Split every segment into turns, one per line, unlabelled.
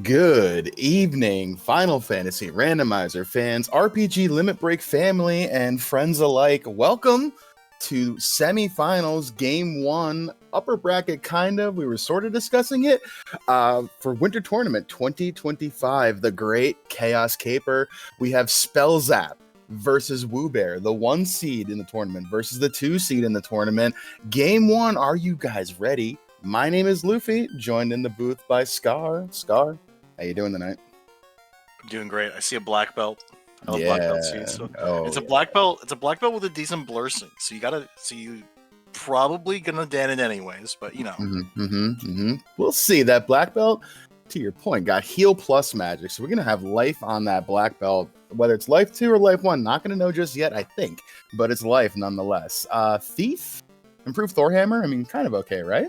Good evening, Final Fantasy Randomizer fans, RPG Limit Break family, and friends alike. Welcome to semifinals, game one, upper bracket, kind of. We were sort of discussing it for Winter Tournament 2025, the Great Chaos Caper. We have Spellzapp versus Wewbear, the 1 seed in the tournament versus the 2 seed in the tournament. Game one, are you guys ready? My name is Luffy, joined in the booth by Scar. Scar, how you doing tonight?
I'm doing great. I see a black belt. I love black belt seeds. So it's a black belt. It's a black belt with a decent blursing. So you probably gonna dan it anyways. But you know,
We'll see. That black belt, to your point, got heal plus magic. So we're gonna have life on that black belt, whether it's life 2 or life 1. Not gonna know just yet, I think, but it's life nonetheless. Thief, improved Thorhammer. I mean, kind of okay, right?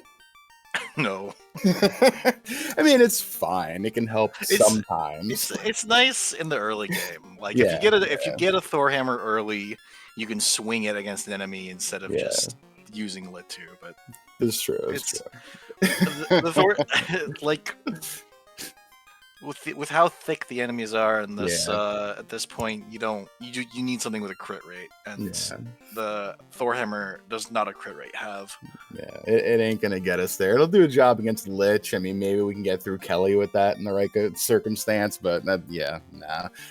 no.
I mean, it's fine. It can help sometimes.
It's nice in the early game. Like if you get a Thorhammer early, you can swing it against an enemy instead of just using Lit 2. But
it's true. It's true.
The Thor, like with how thick the enemies are in this at this point, you need something with a crit rate, and the Thorhammer does not a crit rate have.
Yeah, it ain't gonna get us there. It'll do a job against Lich. I mean, maybe we can get through Kelly with that in the right circumstance, but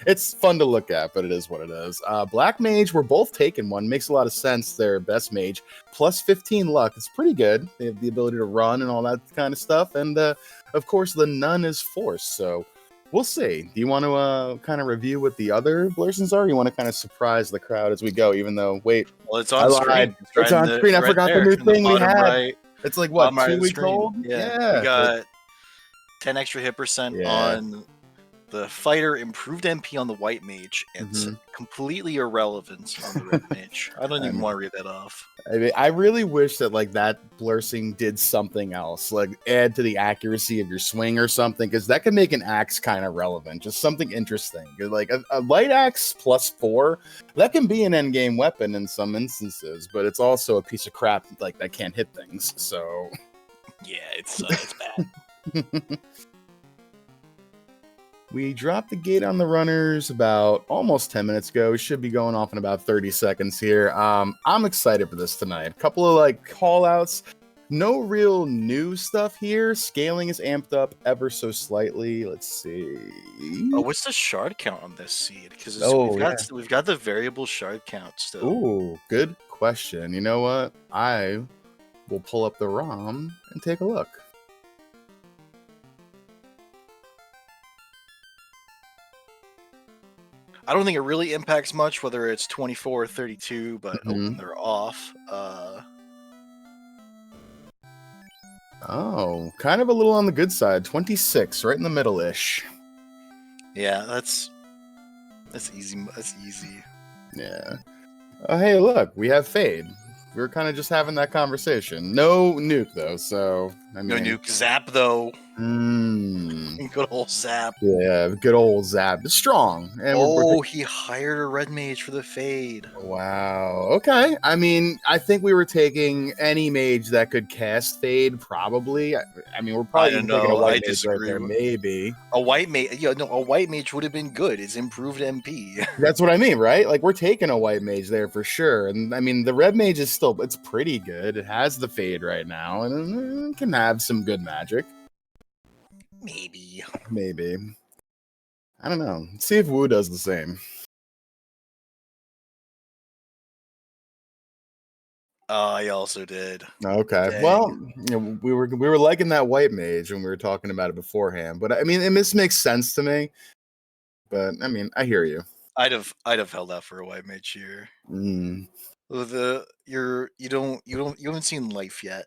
it's fun to look at, but it is what it is. Black Mage, we're both taking one. Makes a lot of sense. Their best mage, plus 15 luck. It's pretty good. They have the ability to run and all that kind of stuff, and of course, the Nun is Force, so we'll see. Do you want to kind of review what the other blursings are? Or you want to kind of surprise the crowd as we go, even though, wait.
Well, it's on screen.
It's on screen. I forgot the new thing we had. Right. It's like, what, 2 weeks old?
Yeah. We got 10 extra hit percent on the fighter, improved MP on the white mage, and completely irrelevant on the red mage. I don't even want to read that off.
I mean, I really wish that that blursing did something else, like add to the accuracy of your swing or something, because that could make an axe kind of relevant, just something interesting. Like a light axe plus 4, that can be an endgame weapon in some instances, but it's also a piece of crap that can't hit things. So
yeah, it's bad.
We dropped the gate on the runners about almost 10 minutes ago. We should be going off in about 30 seconds here. I'm excited for this tonight. A couple of call outs. No real new stuff here. Scaling is amped up ever so slightly. Let's see.
Oh, what's the shard count on this seed? Because we've got the variable shard count still.
Ooh, good question. You know what? I will pull up the ROM and take a look.
I don't think it really impacts much whether it's 24 or 32, but they're off.
Oh, kind of a little on the good side. 26, right in the middle-ish.
Yeah, that's easy. That's easy.
Yeah. Oh, hey, look, we have Fade. We were kind of just having that conversation. No nuke, though, so...
No nuke. Zap, though. Good old Zap.
Yeah, good old Zap. It's strong. And
he hired a red mage for the Fade.
Wow. Okay. I mean, I think we were taking any mage that could cast Fade, probably. I mean, we're probably taking a white mage right there, maybe.
A white mage, a white mage would have been good. It's improved MP.
That's what I mean, right? We're taking a white mage there for sure. And I mean, the red mage is still, it's pretty good. It has the Fade right now, and it can have some good magic.
Maybe.
I don't know. Let's see if Wu does the same.
I also did.
Okay. Dang. Well, we were liking that white mage when we were talking about it beforehand, but I mean, this makes sense to me. But I mean, I hear you.
I'd have held out for a white mage here. You haven't seen life yet.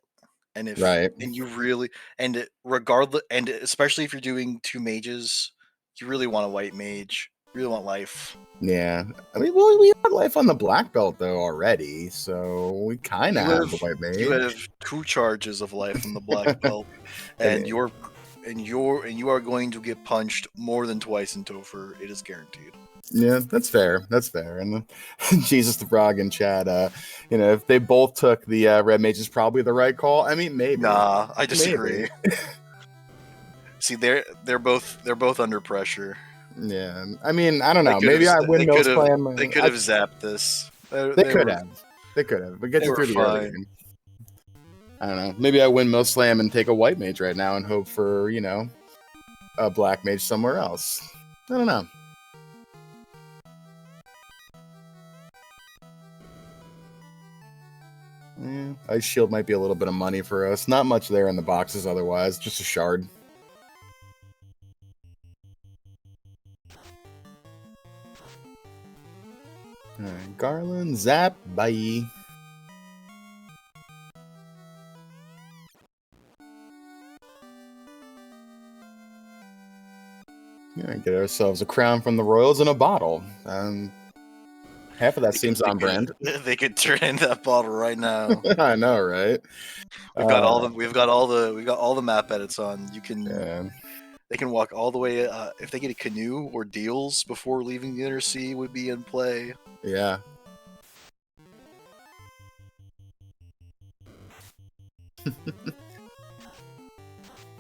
And and especially if you're doing 2 mages, you really want a white mage. You really want life.
Yeah. I mean, well, we have life on the black belt though already, so we kind of have the white mage.
You have 2 charges of life on the black belt, and you are going to get punched more than twice in Topher. It is guaranteed.
Yeah, that's fair. And Jesus the Frog in chat, if they both took the red mage is probably the right call. I mean, maybe.
Nah, I disagree. See, they're both under pressure.
Yeah, I mean, I don't know. Maybe I windmill slam.
They could have zapped this.
They could have. They could have. But gets you through the early game. I don't know. Maybe I windmill slam and take a white mage right now and hope for, you know, a black mage somewhere else. I don't know. Yeah, Ice Shield might be a little bit of money for us. Not much there in the boxes otherwise. Just a shard. Alright, Garland, zap, bye. Yeah, get ourselves a crown from the Royals and a bottle. Half of that seems on brand.
They could turn in that bottle right now.
I know, right?
We've got all the map edits on. You can.
Yeah.
They can walk all the way. If they get a canoe or deals before leaving the inner sea, would be in play.
Yeah.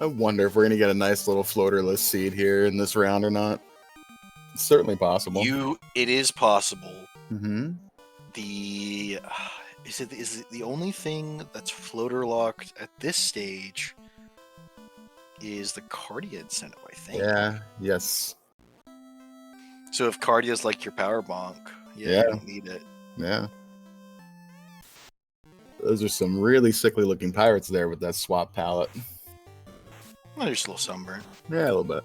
I wonder if we're gonna get a nice little floaterless seed here in this round or not. It's certainly possible.
It is possible.
Mm-hmm.
Is it the only thing that's floater locked at this stage? Is the Cardia incentive, I think.
Yeah. Yes.
So if Cardia's like your power bonk, you don't need it.
Yeah. Those are some really sickly looking pirates there with that swap palette.
Well, there's a little sunburn.
Yeah, a little bit.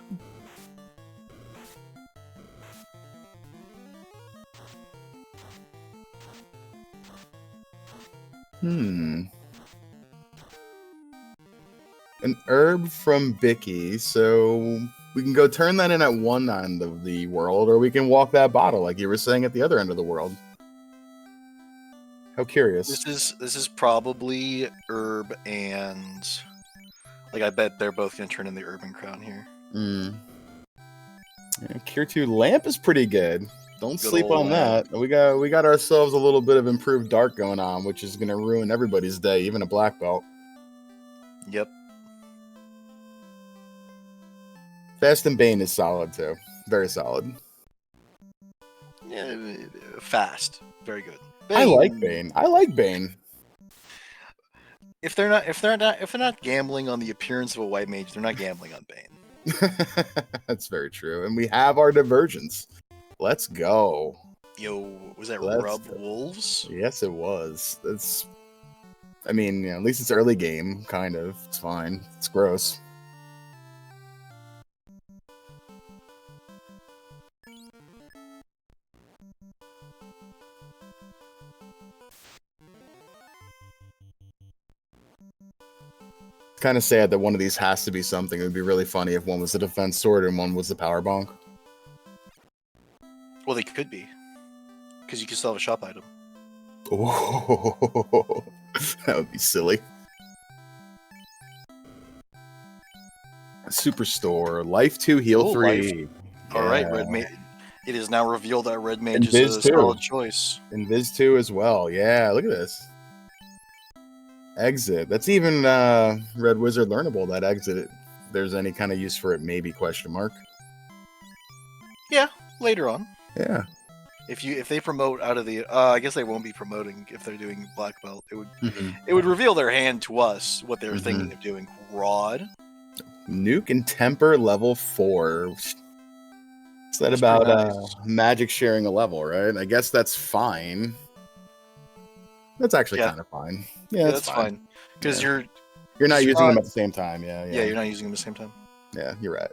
An herb from Bicky, so we can go turn that in at one end of the world, or we can walk that bottle like you were saying at the other end of the world. How curious.
This is probably herb and like I bet they're both gonna turn in the urban crown here.
Yeah, Cure 2 lamp is pretty good. Don't sleep on that. We got ourselves a little bit of improved dark going on, which is gonna ruin everybody's day, even a black belt.
Yep.
Fast and Bane is solid too. Very solid.
Yeah, fast. Very good.
Bane. I like Bane.
If they're not gambling on the appearance of a white mage, they're not gambling on Bane.
That's very true. And we have our divergence. Let's go.
Yo, was that Rub Wolves?
Yes, it was. I mean, at least it's early game, kind of. It's fine. It's gross. Kind of sad that one of these has to be something. It would be really funny if one was the defense sword and one was the power bonk.
Well, they could be, because you can still have a shop item.
Oh, that would be silly. Superstore, life 2, heal 3.
Yeah. All right, Red Mage. It is now revealed that Red Mage is a solid choice.
And Viz 2 as well. Yeah, look at this. Exit. That's even Red Wizard learnable, that exit. If there's any kind of use for it, maybe, question mark.
Yeah, later on.
Yeah.
If they promote out of the I guess they won't be promoting if they're doing black belt. It would reveal their hand to us, what they were thinking of doing. Rod.
Nuke and Temper level 4. What's that about nice. Magic sharing a level, right? I guess that's fine. That's actually kind of fine. Yeah, that's fine.
Because you're
not using them at the same time. Yeah,
you're not using them at the same time.
Yeah, you're right.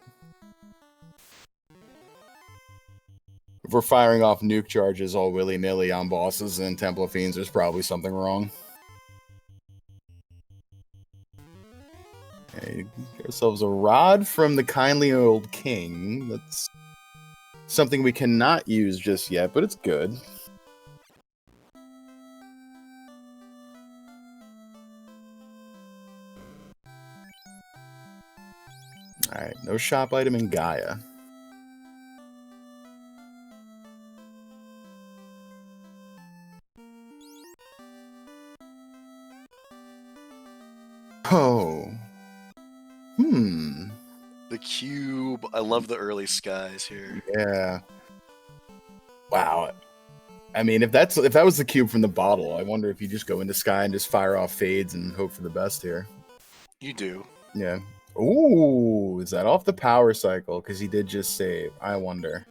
If we're firing off nuke charges all willy-nilly on bosses and Temple of Fiends, there's probably something wrong. Okay, get ourselves a rod from the kindly old king. That's something we cannot use just yet, but it's good. Alright, no shop item in Gaia. Oh.
The cube. I love the early skies here.
Yeah. Wow. I mean, if that was the cube from the bottle, I wonder if you just go into sky and just fire off fades and hope for the best here.
You do.
Yeah. Ooh, is that off the power cycle? Because he did just save. I wonder.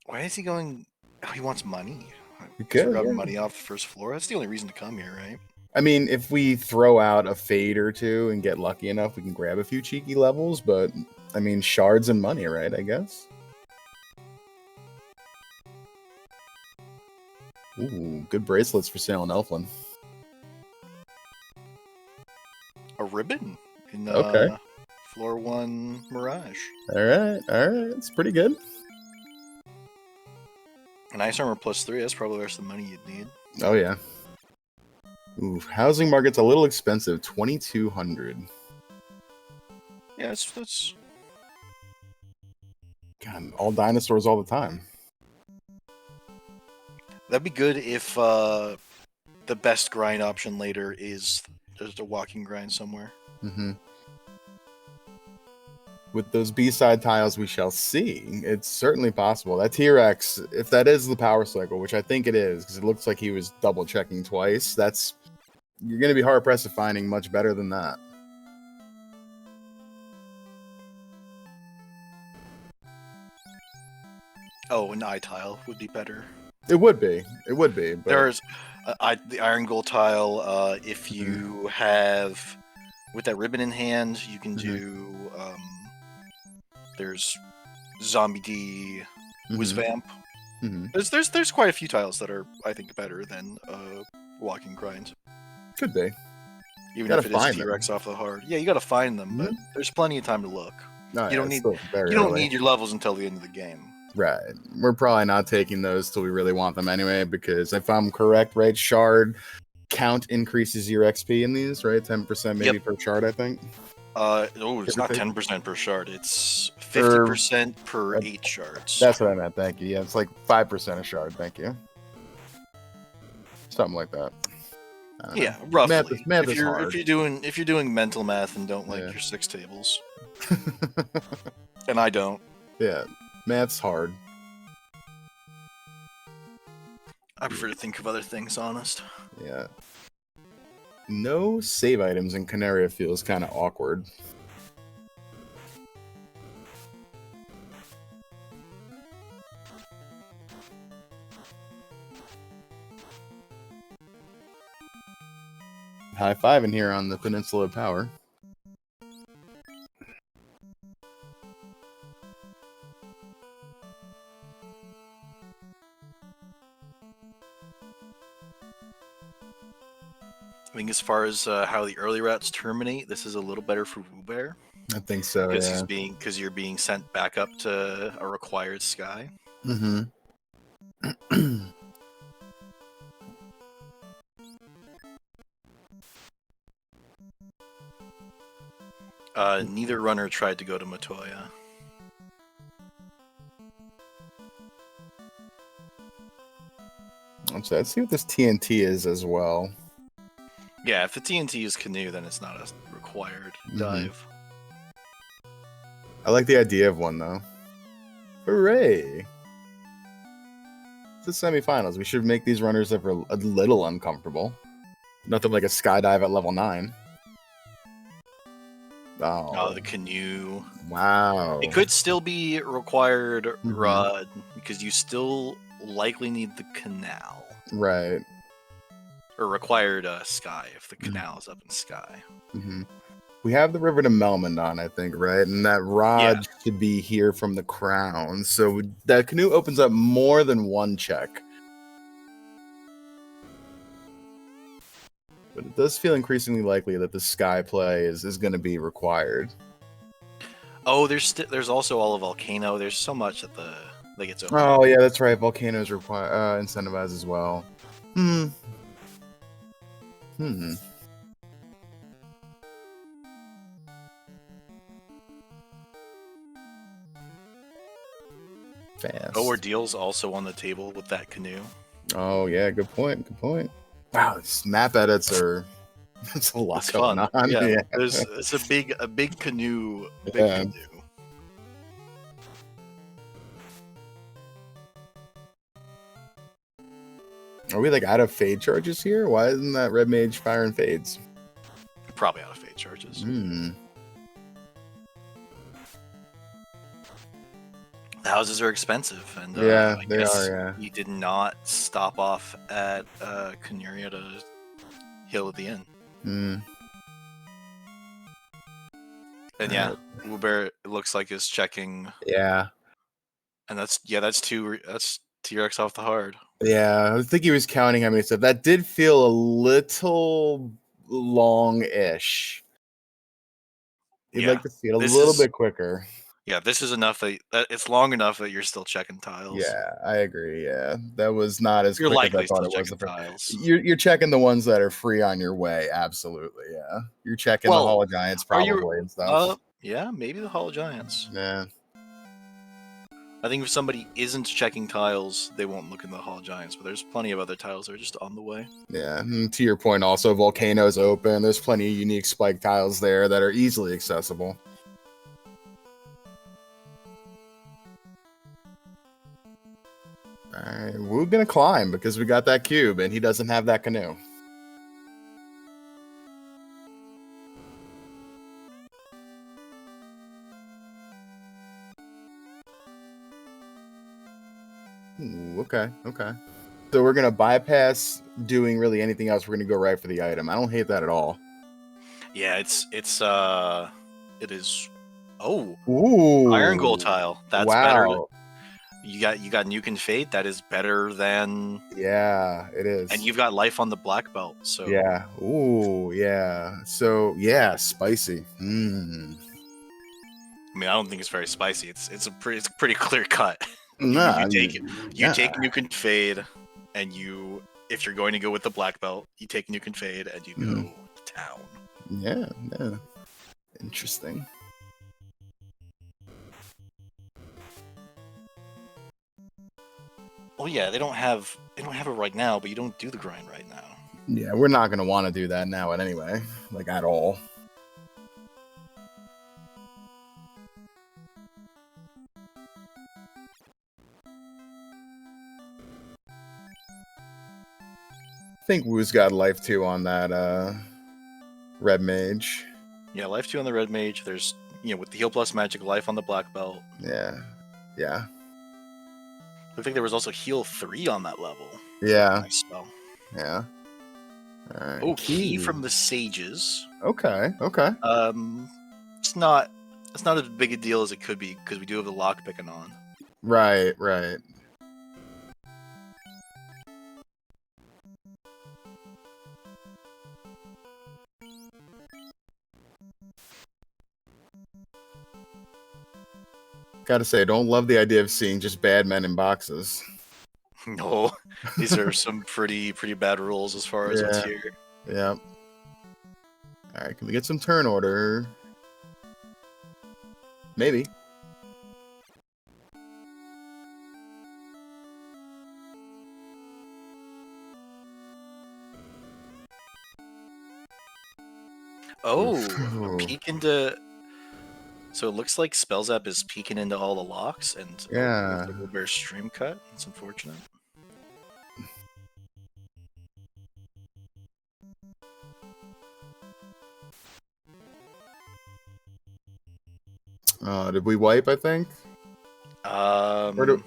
Why is he going? Oh, he wants money.
Because
we're grabbing money off the first floor. That's the only reason to come here, right?
I mean, if we throw out a fade or two and get lucky enough, we can grab a few cheeky levels. But I mean, shards and money, right? I guess. Ooh, good bracelets for sale in Elfland.
A ribbon in
Okay.
floor 1 Mirage.
All right. It's pretty good.
An ice armor +3. That's probably the rest of the money you'd need.
Oh yeah. Ooh, housing market's a little expensive. 2,200.
Yeah, that's.
God, all dinosaurs all the time.
That'd be good if the best grind option later is there's a walking grind somewhere.
Mm-hmm. With those B-side tiles, we shall see. It's certainly possible. That T-Rex, if that is the power cycle, which I think it is, because it looks like he was double checking twice, you're going to be hard pressed to finding much better than that.
Oh, an eye tile would be better.
It would be. But...
There's the iron gold tile. If you have with that ribbon in hand, you can do. There's Zombie D, Whizvamp. There's quite a few tiles that are, I think, better than walking grind.
Could be.
Even if it is T-Rex off the hard. Yeah, you gotta find them, but there's plenty of time to look. You don't need your levels until the end of the game.
Right. We're probably not taking those till we really want them anyway, because if I'm correct, right, shard count increases your XP in these, right? 10% maybe per shard, I think.
It's not 10% per shard. It's 50% per 8 shards.
That's what I meant. Thank you. Yeah, it's like 5% a shard. Thank you. Something like that.
Yeah, roughly.
Math is hard.
If you're doing mental math and don't like your 6 tables, and I don't.
Yeah, math's hard.
I prefer to think of other things. Honest.
Yeah. No save items in Canaria feels kind of awkward. High five in here on the Peninsula of Power.
I think as far as how the early routes terminate, this is a little better for Wewbear.
I think so,
because you're being sent back up to a required sky.
Mm-hmm.
Neither runner tried to go to Matoya.
Let's see what this TNT is as well.
Yeah, if the TNT is canoe, then it's not a required dive.
I like the idea of one, though. Hooray! It's the semifinals. We should make these runners a little uncomfortable. Nothing like a skydive at level 9.
Oh, the canoe.
Wow.
It could still be required rod, because you still likely need the canal.
Right.
Or required sky if the canal is up in sky.
We have the river to Melmond on, I think, right? And that rod should be here from the crown. So that canoe opens up more than one check. But it does feel increasingly likely that the sky play is going to be required.
Oh, there's also all of Volcano. There's so much that gets open.
Oh, yeah, that's right. Volcano is incentivized as well. Fast.
Ordeals also on the table with that canoe.
Oh yeah, good point. Wow, these map edits are it's a lot going on.
Yeah. It's a big canoe. Canoe.
Are we like out of fade charges here? Why isn't that red mage firing fades?
Probably out of fade charges.
Hmm.
The houses are expensive, and
Yeah,
I
they
guess
are. Yeah.
he did not stop off at Caneria to heal at the inn.
Hmm.
And yeah, Wewbear, it looks like is checking.
Yeah.
And that's TRX off the hard.
Yeah, I think he was counting how many stuff. That did feel a little long-ish. You'd like to see it a little bit quicker.
Yeah, this is enough that it's long enough that you're still checking tiles.
Yeah, I agree. Yeah, that was not as
You're
quick as I
likely
thought
still
it was.
checking tiles.
You're checking the ones that are free on your way. Absolutely. Yeah, you're checking the Hall of Giants probably and stuff.
Yeah, maybe the Hall of Giants.
Yeah.
I think if somebody isn't checking tiles, they won't look in the Hall of Giants, but there's plenty of other tiles that are just on the way.
Yeah, and to your point also, Volcano's open. There's plenty of unique spike tiles there that are easily accessible. Alright, we're gonna climb because we got that cube and he doesn't have that canoe. Ooh, okay. So we're gonna bypass doing really anything else. We're gonna go right for the item. I don't hate that at all.
Yeah, it is. Oh,
Ooh,
Iron Gold tile. That's
wow.
better. You got Nuke and Fate. That is better than.
Yeah, it is.
And you've got life on the black belt. So
yeah. Ooh, yeah. So yeah, spicy.
I mean, I don't think it's very spicy. It's a pretty clear cut.
Nah,
you take Nuke and Fade, and if you're going to go with the black belt, you take Nuke and Fade and you go to town.
Yeah. Interesting.
Oh yeah, they don't have it right now, but you don't do the grind right now.
Yeah, we're not gonna want to do that now anyway, like at all. I think Wu's got life 2 on that red mage.
Yeah, life 2 on the red mage. There's with the heal plus magic life on the black belt.
Yeah.
I think there was also heal 3 on that level.
Yeah.
Nice spell.
Yeah. All right.
Oh, key from the sages.
Okay.
It's not as big a deal as it could be because we do have the lock picking on.
Right. Gotta say, I don't love the idea of seeing just bad men in boxes.
No, these are some pretty bad rules as far as what's here.
Yeah. All right, can we get some turn order? Maybe.
Oh, peek into. So it looks like Spellzapp is peeking into all the locks, and
yeah,
the Wewbear stream cut. It's unfortunate.
Did we wipe? I think. I don't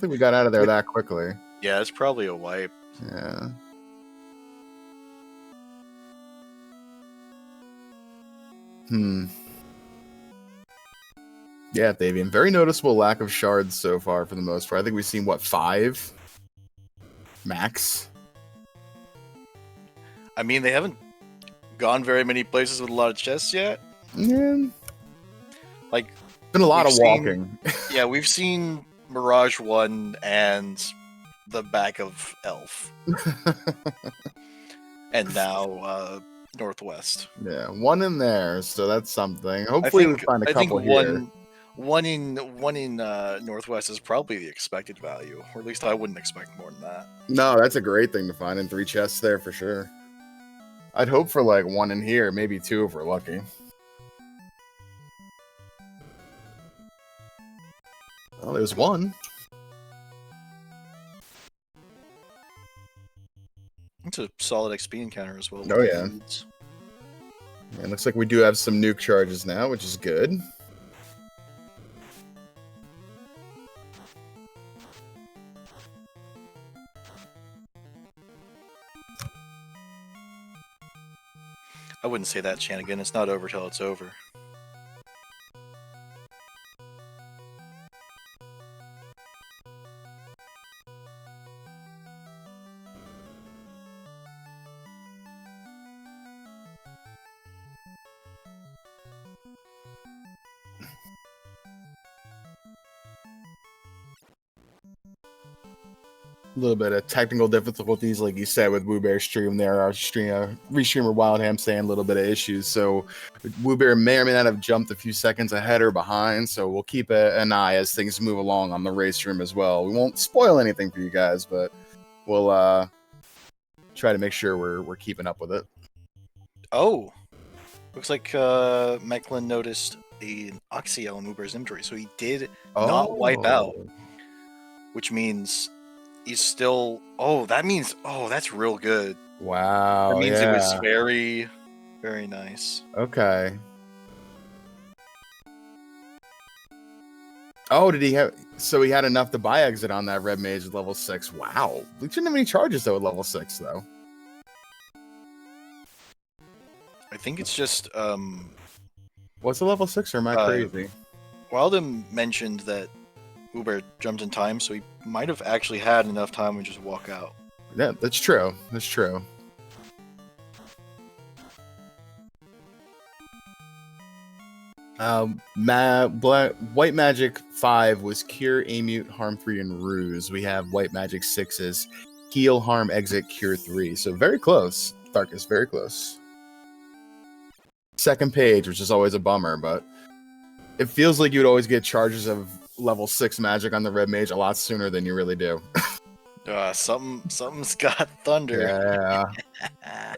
think we got out of there that quickly.
Yeah, it's probably a wipe.
Yeah. Yeah, Thavian. Very noticeable lack of shards so far for the most part. I think we've seen, what, 5? Max?
I mean, they haven't gone very many places with a lot of chests yet.
Yeah.
Like,
been a lot of walking.
Yeah, we've seen Mirage 1 and the back of Elf. And now Northwest.
Yeah, 1 in there, so that's something. Hopefully we find a couple here.
One in Northwest is probably the expected value, or at least I wouldn't expect more than that.
No, that's a great thing to find in 3 chests there for sure. I'd hope for like 1 in here, maybe 2 if we're lucky. Well, there's 1.
solid XP encounter as well.
Oh, yeah. And looks like we do have some nuke charges now, which is good.
I wouldn't say that, Shanigan. It's not over till it's over.
A little bit of technical difficulties, like you said, with Wewbear's stream there. Our restreamer Wildham saying a little bit of issues. So Wewbear may or may not have jumped a few seconds ahead or behind. So we'll keep an eye as things move along on the race stream as well. We won't spoil anything for you guys, but we'll try to make sure we're keeping up with it.
Oh, looks like Mecklin noticed an Oxio in Wewbear's inventory, so he did not wipe out, which means he's still. Oh, that means. Oh, that's real good.
Wow.
That means it was very, very nice.
Okay. Oh, did he have? So he had enough to buy exit on that red mage at level 6. Wow. We shouldn't have any charges though at level 6 though.
I think it's just.
What's a level 6? Or am I crazy?
Wildham mentioned that Wewbear jumped in time, so he might have actually had enough time to just walk out.
Yeah, that's true. That's true. White Magic 5 was Cure, Amute, Harm 3, and Ruse. We have White Magic 6 is Heal, Harm, Exit, Cure 3. So very close. Darkus, very close. Second page, which is always a bummer, but it feels like you would always get charges of level 6 magic on the red mage a lot sooner than you really do.
Something's got thunder.
Yeah.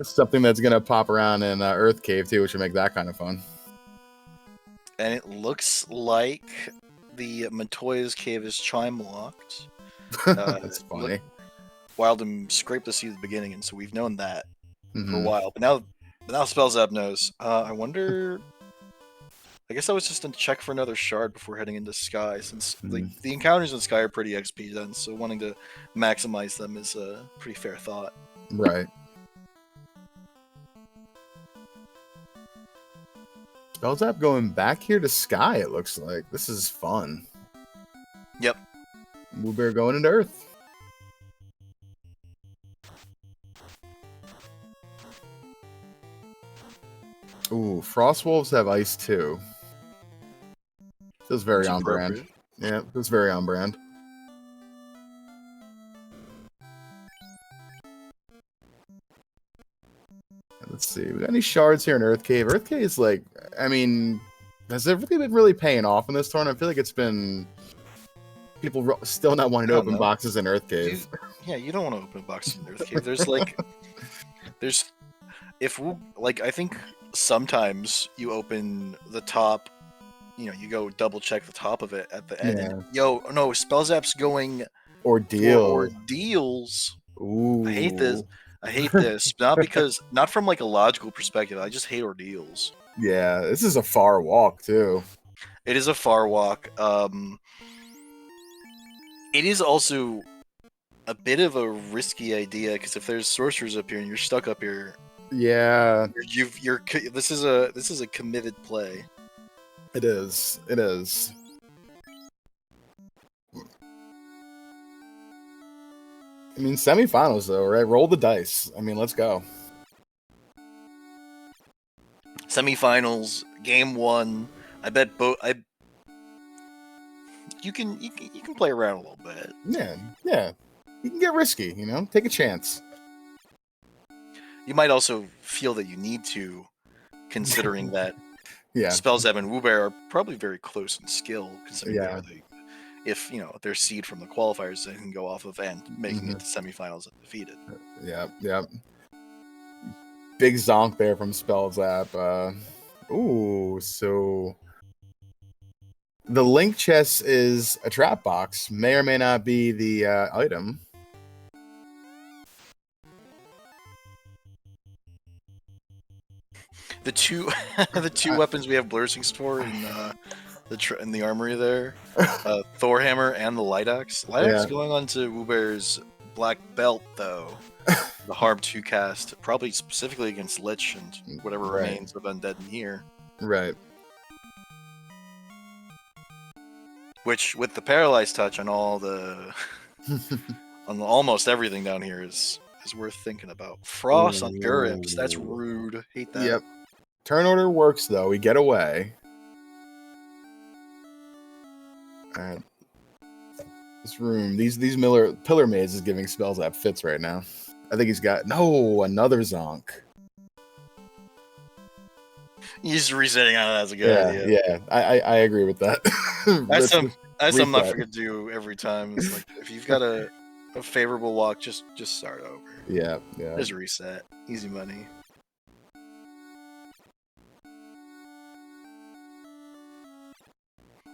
Something that's going to pop around in Earth Cave, too, which would make that kind of fun.
And it looks like the Matoya's cave is chime locked.
That's funny.
Wildham scraped the seed at the beginning, and so we've known that for a while. But now Spellzapp knows. I wonder. I guess that was just a check for another shard before heading into Sky, since the encounters in Sky are pretty XP dense, so wanting to maximize them is a pretty fair thought.
Right. Spellzapp going back here to Sky, it looks like. This is fun.
Yep.
Wewbear going into Earth. Ooh, Frostwolves have ice too. Feels very on brand. Yeah, feels very on brand. Let's see. We got any shards here in Earth Cave? Earth Cave is like, I mean, has it really been really paying off in this tournament? I feel like it's been people still not wanting to open boxes in Earth Cave.
Yeah, you don't want to open boxes in Earth Cave. There's I think sometimes you open the top, you go double check the top of it at the end. Yeah. And, Spellzapp's going Ordeals.
Ooh.
I hate this. Not from like a logical perspective. I just hate Ordeals.
Yeah, this is a far walk too.
It is a far walk. It is also a bit of a risky idea because if there's sorcerers up here and you're stuck up here,
yeah,
this is a committed play.
It is. It is. I mean, semifinals though, right? Roll the dice. I mean, let's go.
Semifinals, game 1. I bet both. You can play around a little bit.
Yeah. You can get risky, take a chance.
You might also feel that you need to, considering that Spellzapp and Wewbear are probably very close in skill, considering if they're seed from the qualifiers they can go off of and making it to semifinals undefeated.
Yeah. Big zonk there from Spellzapp. So the link chest is a trap box. May or may not be the item.
The two the two weapons we have Blursings for in in the armory there, Thor hammer and the light axe. Light axe going on to Wewbear's black belt though. The harm 2 cast, probably specifically against Lich and whatever remains of undead in here.
Right.
Which, with the paralyzed touch on all the on almost everything down here is worth thinking about. Frost on Gurips, that's rude. Hate that.
Yep. Turn order works though. We get away. Alright. This room, these pillar maze is giving Spellzapp fits right now. I think he's got another Zonk.
He's resetting on it as a good idea.
Yeah, I agree with that.
That's something I'm not gonna do every time. It's like if you've got a favorable walk, just start over.
Yeah.
Just reset. Easy money.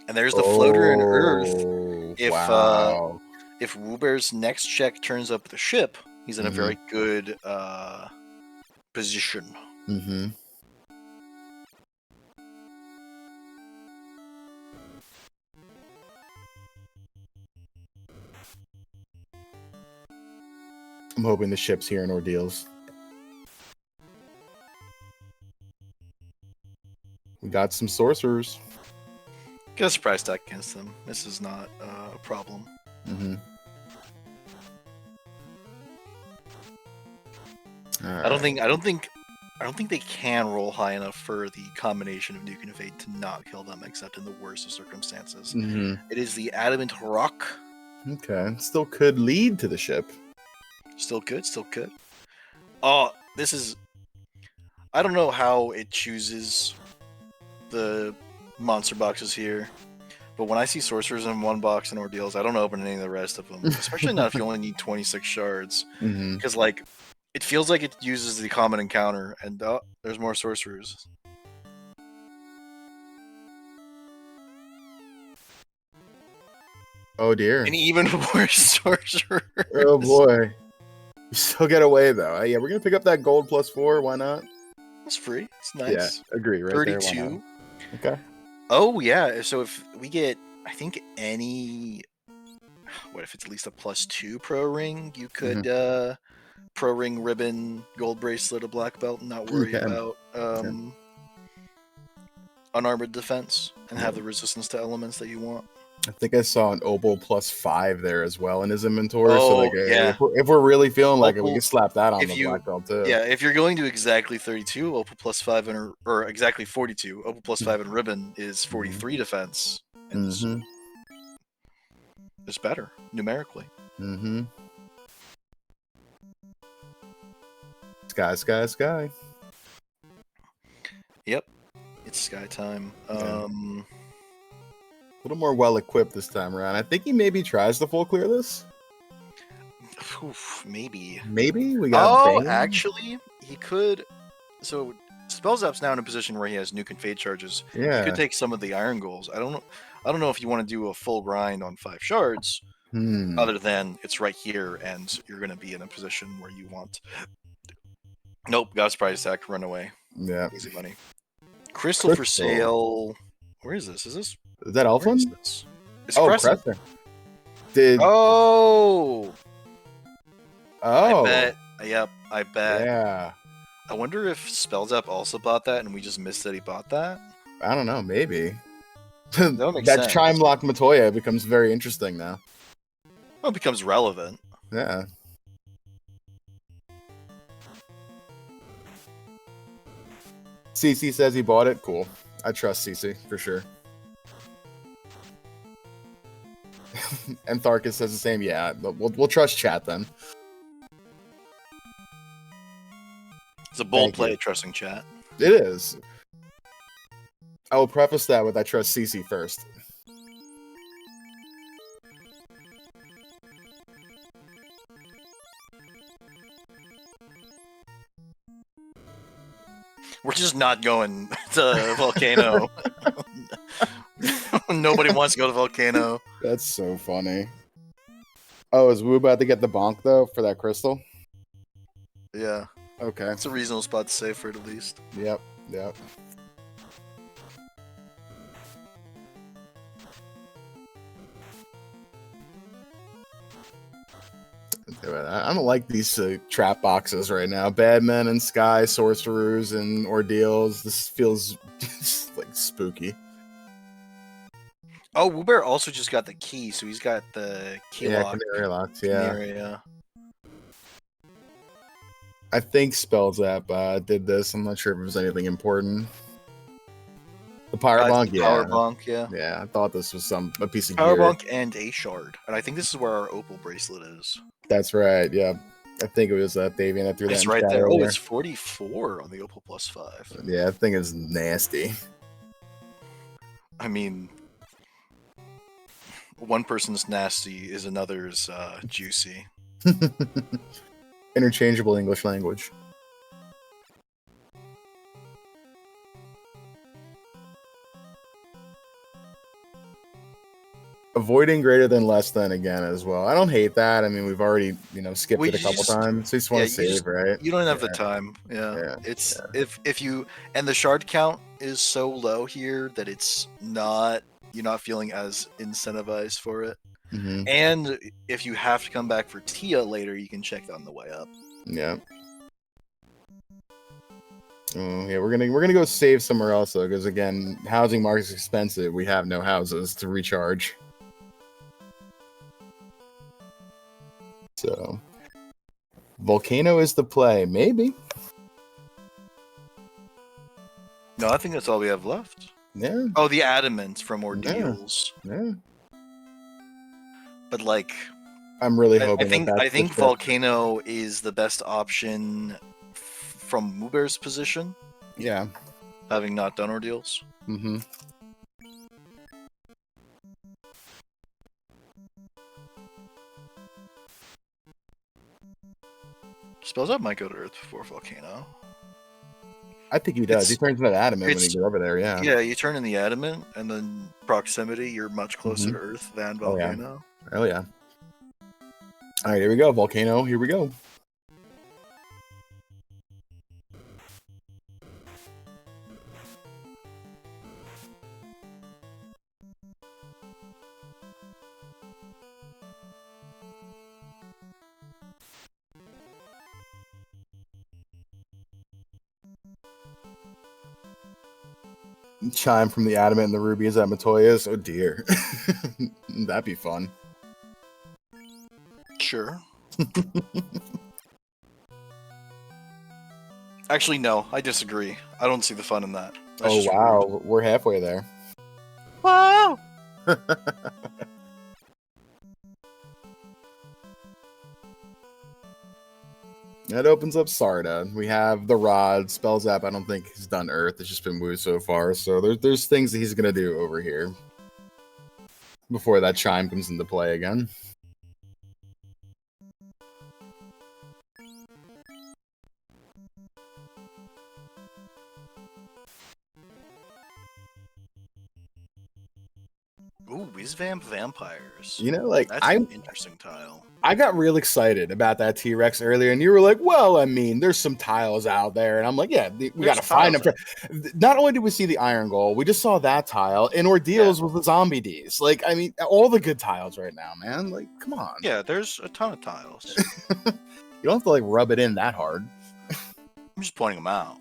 And there's the floater in Earth. If Wewbear's next check turns up the ship, he's in a very good position.
Mm-hmm. I'm hoping the ship's here in Ordeals. We got some sorcerers.
Get a surprise attack against them. This is not a problem.
Mm-hmm.
I don't think they can roll high enough for the combination of Nuke and Evade to not kill them, except in the worst of circumstances.
Mm-hmm.
It is the Adamant Rock.
Okay, still could lead to the ship.
Still good. Oh, this is... I don't know how it chooses the monster boxes here, but when I see sorcerers in one box in Ordeals, I don't open any of the rest of them, especially not if you only need 26 shards, because like it feels like it uses the common encounter, and there's more sorcerers.
Oh dear.
And even worse sorcerers.
Oh boy. We still get away though. Yeah, we're gonna pick up that gold +4. Why not?
It's free. It's nice.
Yeah, agree. Right
32.
There, okay.
Oh yeah. So if we get, I think any, what if it's at least a +2 pro ring? You could pro ring ribbon, gold bracelet, a black belt, and not worry about unarmored defense and have the resistance to elements that you want.
I think I saw an opal +5 there as well in his inventory.
Oh,
so like, if we're really feeling like it, we can slap that on the black belt too.
Yeah, if you're going to exactly 32, opal +5 or exactly 42, opal +5 and ribbon is 43 defense. And it's better numerically.
Sky.
Yep, it's sky time.
A little more well equipped this time around. I think he maybe tries to full clear this.
Oof, maybe
we got. Bane?
Actually, he could. So Spellzapp's now in a position where he has nuke and fade charges.
Yeah,
he could take some of the iron goals. I don't know if you want to do a full grind on 5 shards. Other than it's right here, and you're going to be in a position where you want. Nope, got a surprise attack. Run away.
Yeah,
easy money. Crystal for sale. Where is this? Is
that Elfland?
It's
Crescent.
I bet. Yep, I bet.
Yeah.
I wonder if Spellzapp also bought that and we just missed that he bought that.
I don't know. Maybe.
That
Chime Lock Matoya becomes very interesting now.
Well, it becomes relevant.
Yeah. CC says he bought it. Cool. I trust CC for sure. And Tharkus says the same. Yeah, we'll trust chat then.
It's a bold play, trusting chat.
It is. I will preface that with I trust CC first.
We're just not going to Volcano. Nobody wants to go to Volcano.
That's so funny. Oh, is Wu about to get the bonk, though, for that crystal?
Yeah.
Okay.
It's a reasonable spot to save for it, at least.
Yep. Yep. I don't like these trap boxes right now. Badmen and Sky, Sorcerers and Ordeals. This feels like spooky.
Oh, Wewbear also just got the key, so he's got the key lock.
Canary locks, yeah.
Canary,
I think Spellzapp did this. I'm not sure if it was anything important. The Power Bonk, yeah.
Power Bonk, yeah.
Yeah, I thought this was a piece of
Power
gear.
Bonk and a shard. And I think this is where our Opal bracelet is.
That's right, yeah. I think it was Davian that threw that in
right
chat
there.
earlier.
Oh, it's 44 on the Opal +5.
Yeah, that thing is nasty.
I mean, one person's nasty is another's juicy.
Interchangeable English language. Avoiding greater than less than again as well. I don't hate that. I mean, we've already, skipped it a couple times. So you just want to save, right?
You don't have the time. Yeah. It's if you and the shard count is so low here that it's not, you're not feeling as incentivized for it.
Mm-hmm.
And if you have to come back for Tia later, you can check on the way up.
Yeah. Yeah, we're gonna go save somewhere else though, because again, housing market is expensive. We have no houses to recharge. So, Volcano is the play, maybe.
No, I think that's all we have left.
Yeah.
Oh, the Adamant from Ordeals.
Yeah.
But like,
I'm really hoping.
I think Volcano is the best option from Wewbear's position.
Yeah.
Having not done Ordeals.
Mm-hmm.
Spellzapp might go to Earth before Volcano.
I think he does. He turns into Adamant when he gets over there, yeah.
Yeah, you turn in the Adamant, and then proximity, you're much closer to Earth than Volcano.
Oh, yeah. All right, here we go. Volcano, here we go. Chime from the Adamant and the Ruby is at Matoya's. Oh dear. That'd be fun.
Sure. Actually, no, I disagree. I don't see the fun in that.
That's wow, rude. We're halfway there.
Wow!
That opens up Sarda. We have the Rod. Spellzapp, I don't think he's done Earth. It's just been Woo so far. So there's things that he's going to do over here before that Chime comes into play again.
Ooh, Whizvamp Vampires.
That's
an interesting tile.
I got real excited about that T-Rex earlier, and you were like, well, I mean, there's some tiles out there. And I'm like, yeah, we got to find them. Not only did we see the Iron Goal, we just saw that tile. And Ordeals with the Zombie Ds. Like, I mean, all the good tiles right now, man. Like, come on.
Yeah, there's a ton of tiles.
You don't have to, like, rub it in that hard.
I'm just pointing them out.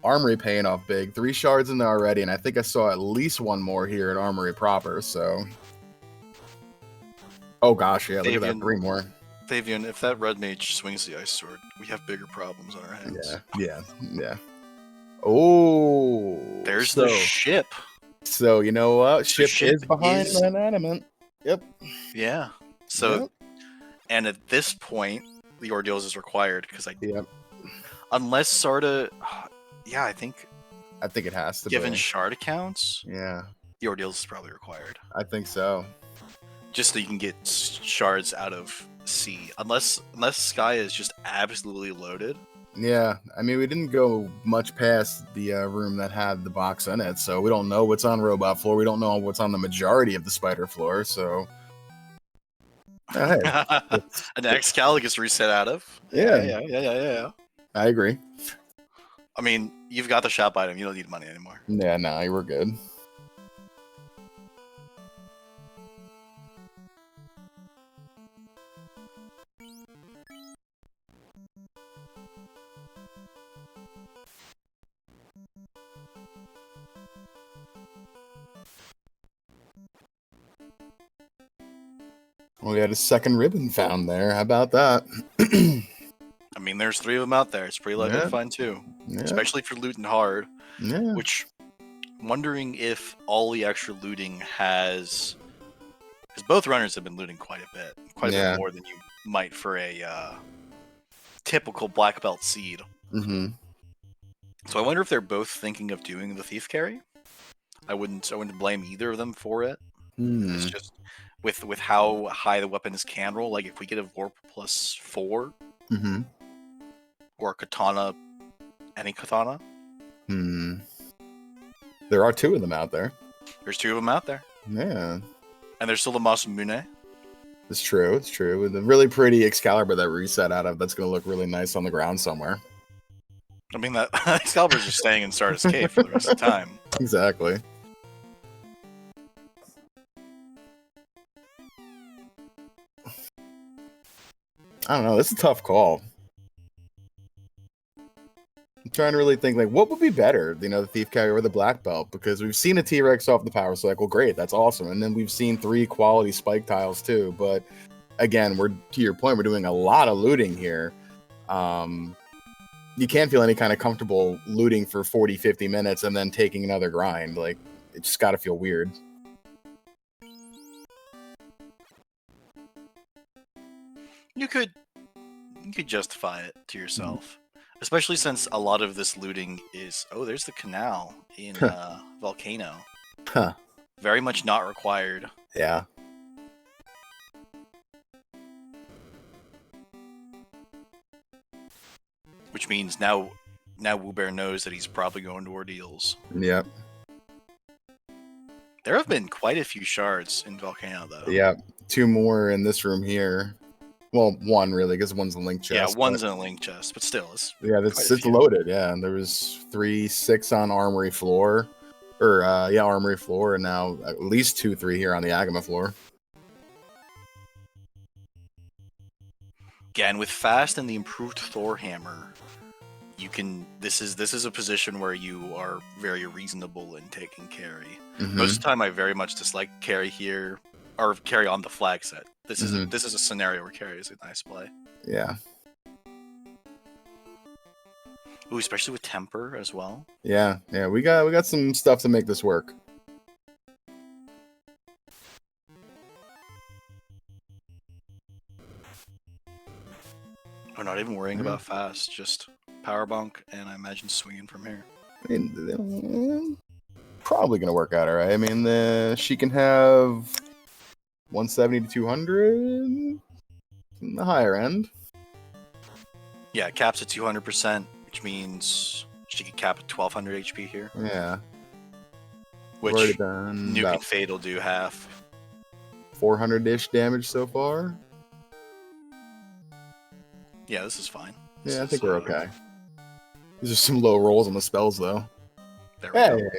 Armory paying off big. 3 shards in there already, and I think I saw at least one more here at Armory proper, so... Oh gosh, yeah, look at that, 3 more.
Thavian, if that red mage swings the ice sword, we have bigger problems on our hands.
Yeah. Oh!
There's the ship.
So, you know what? Ship is behind an Adamant. Yep.
Yeah. So, and at this point, the Ordeals is required, because unless Sarda... Yeah, I think
it has to
given
be.
shard accounts,
the
Ordeals is probably required.
I think so.
Just so you can get shards out of C. Unless Sky is just absolutely loaded.
Yeah, I mean, we didn't go much past the room that had the box in it, so we don't know what's on Robot Floor. We don't know what's on the majority of the Spider Floor, so... Hey,
An Excalibur gets reset out of. Yeah.
I agree.
I mean, you've got the shop item. You don't need money anymore.
Yeah, no, you were good. We had a second ribbon found there. How about that?
I mean, there's 3 of them out there. It's pretty likely to find 2. Especially if you're looting hard.
Yeah.
Which, wondering if all the extra looting has... Because both runners have been looting quite a bit. Quite a bit more than you might for a typical black belt seed.
Mm-hmm.
So I wonder if they're both thinking of doing the thief carry. I wouldn't blame either of them for it. It's just with how high the weapons can roll. Like if we get a Vorp +4, or a katana, any katana.
There are 2 of them out there.
There's 2 of them out there.
Yeah.
And there's still the Masamune.
It's true. It's true. With a really pretty Excalibur that reset out of, that's going to look really nice on the ground somewhere.
I mean, that Excalibur's just staying in Stardust Cave for the rest of the time.
Exactly. I don't know. This is a tough call. I'm trying to really think, like, what would be better, the Thief Carry or the Black Belt? Because we've seen a T-Rex off the Power Cycle. Great, that's awesome. And then we've seen 3 quality spike tiles, too. But, again, to your point, we're doing a lot of looting here. You can't feel any kind of comfortable looting for 40, 50 minutes and then taking another grind. Like, it just got to feel weird.
You could justify it to yourself. Especially since a lot of this looting is... Oh, there's the canal in Volcano.
Huh.
Very much not required.
Yeah.
Which means now Wewbear knows that he's probably going to Ordeals.
Yep.
There have been quite a few shards in Volcano, though.
Yeah. 2 more in this room here. Well, 1 really, because one's a link chest.
Yeah, one's in a link chest, but still, it's
it's loaded. Yeah, and there was 3, 6 on Armory floor, Armory floor, and now at least 2, 3 here on the Agama floor.
Yeah, and with fast and the improved Thor hammer, you can. This is a position where you are very reasonable in taking carry. Most of the time, I very much dislike carry here, or carry on the flag set. This is a scenario where carry is a nice play.
Yeah.
Ooh, especially with temper as well.
Yeah. We got some stuff to make this work.
I'm not even worrying about fast, just power bonk, and I imagine swinging from here.
I mean, probably gonna work out alright. I mean, she can have 170 to 200 in the higher end.
Yeah, it caps at 200%, which means she can cap at 1200 HP here.
Yeah.
Which Nuke and Fade will do half.
400-ish damage so far.
Yeah, this is fine.
I think we're okay. These are some low rolls on the spells, though.
There we go.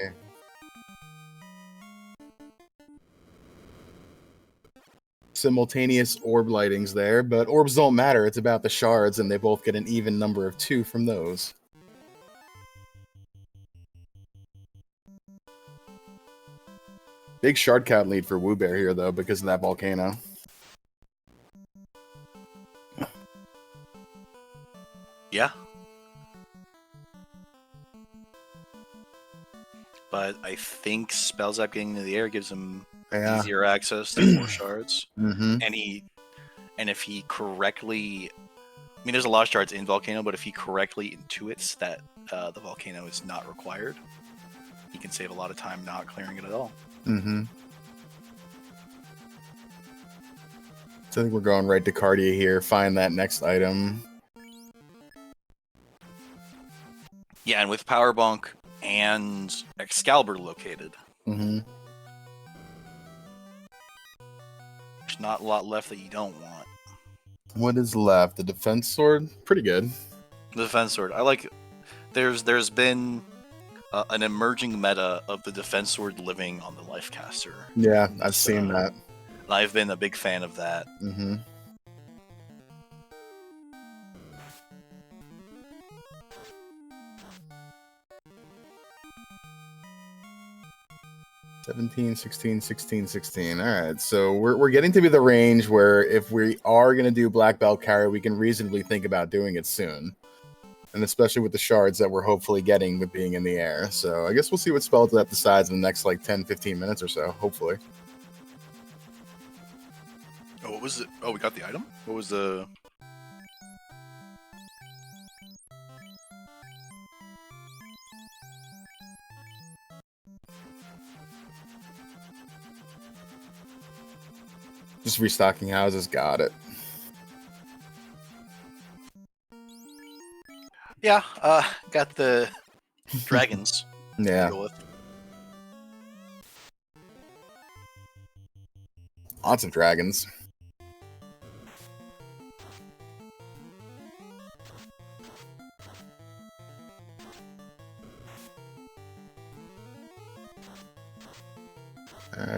Simultaneous orb lightings there, but orbs don't matter. It's about the shards, and they both get an even number of 2 from those. Big shard count lead for Wewbear here, though, because of that volcano.
Yeah. But I think Spellzapp getting into the air gives him easier access to more shards. And if he correctly... I mean, there's a lot of shards in Volcano, but if he correctly intuits that the Volcano is not required, he can save a lot of time not clearing it at all.
So I think we're going right to Cardia here. Find that next item.
Yeah, and with Power Bonk and Excalibur located. There's not a lot left that you don't want.
What is left? The defense sword? Pretty good.
The defense sword. I like it. There's been an emerging meta of the defense sword living on the life caster.
Yeah, I've seen that.
I've been a big fan of that.
Mm-hmm. $17, $16, $16, $16. All right, so we're getting to be the range where if we are going to do black belt carry, we can reasonably think about doing it soon. And especially with the shards that we're hopefully getting with being in the air. So I guess we'll see what Spellzapp decides in the next like 10, 15 minutes or so, hopefully.
Oh, what was it? Oh, we got the item? What was the...
Just restocking houses, got it.
Yeah, got the dragons.
Yeah. Lots of dragons.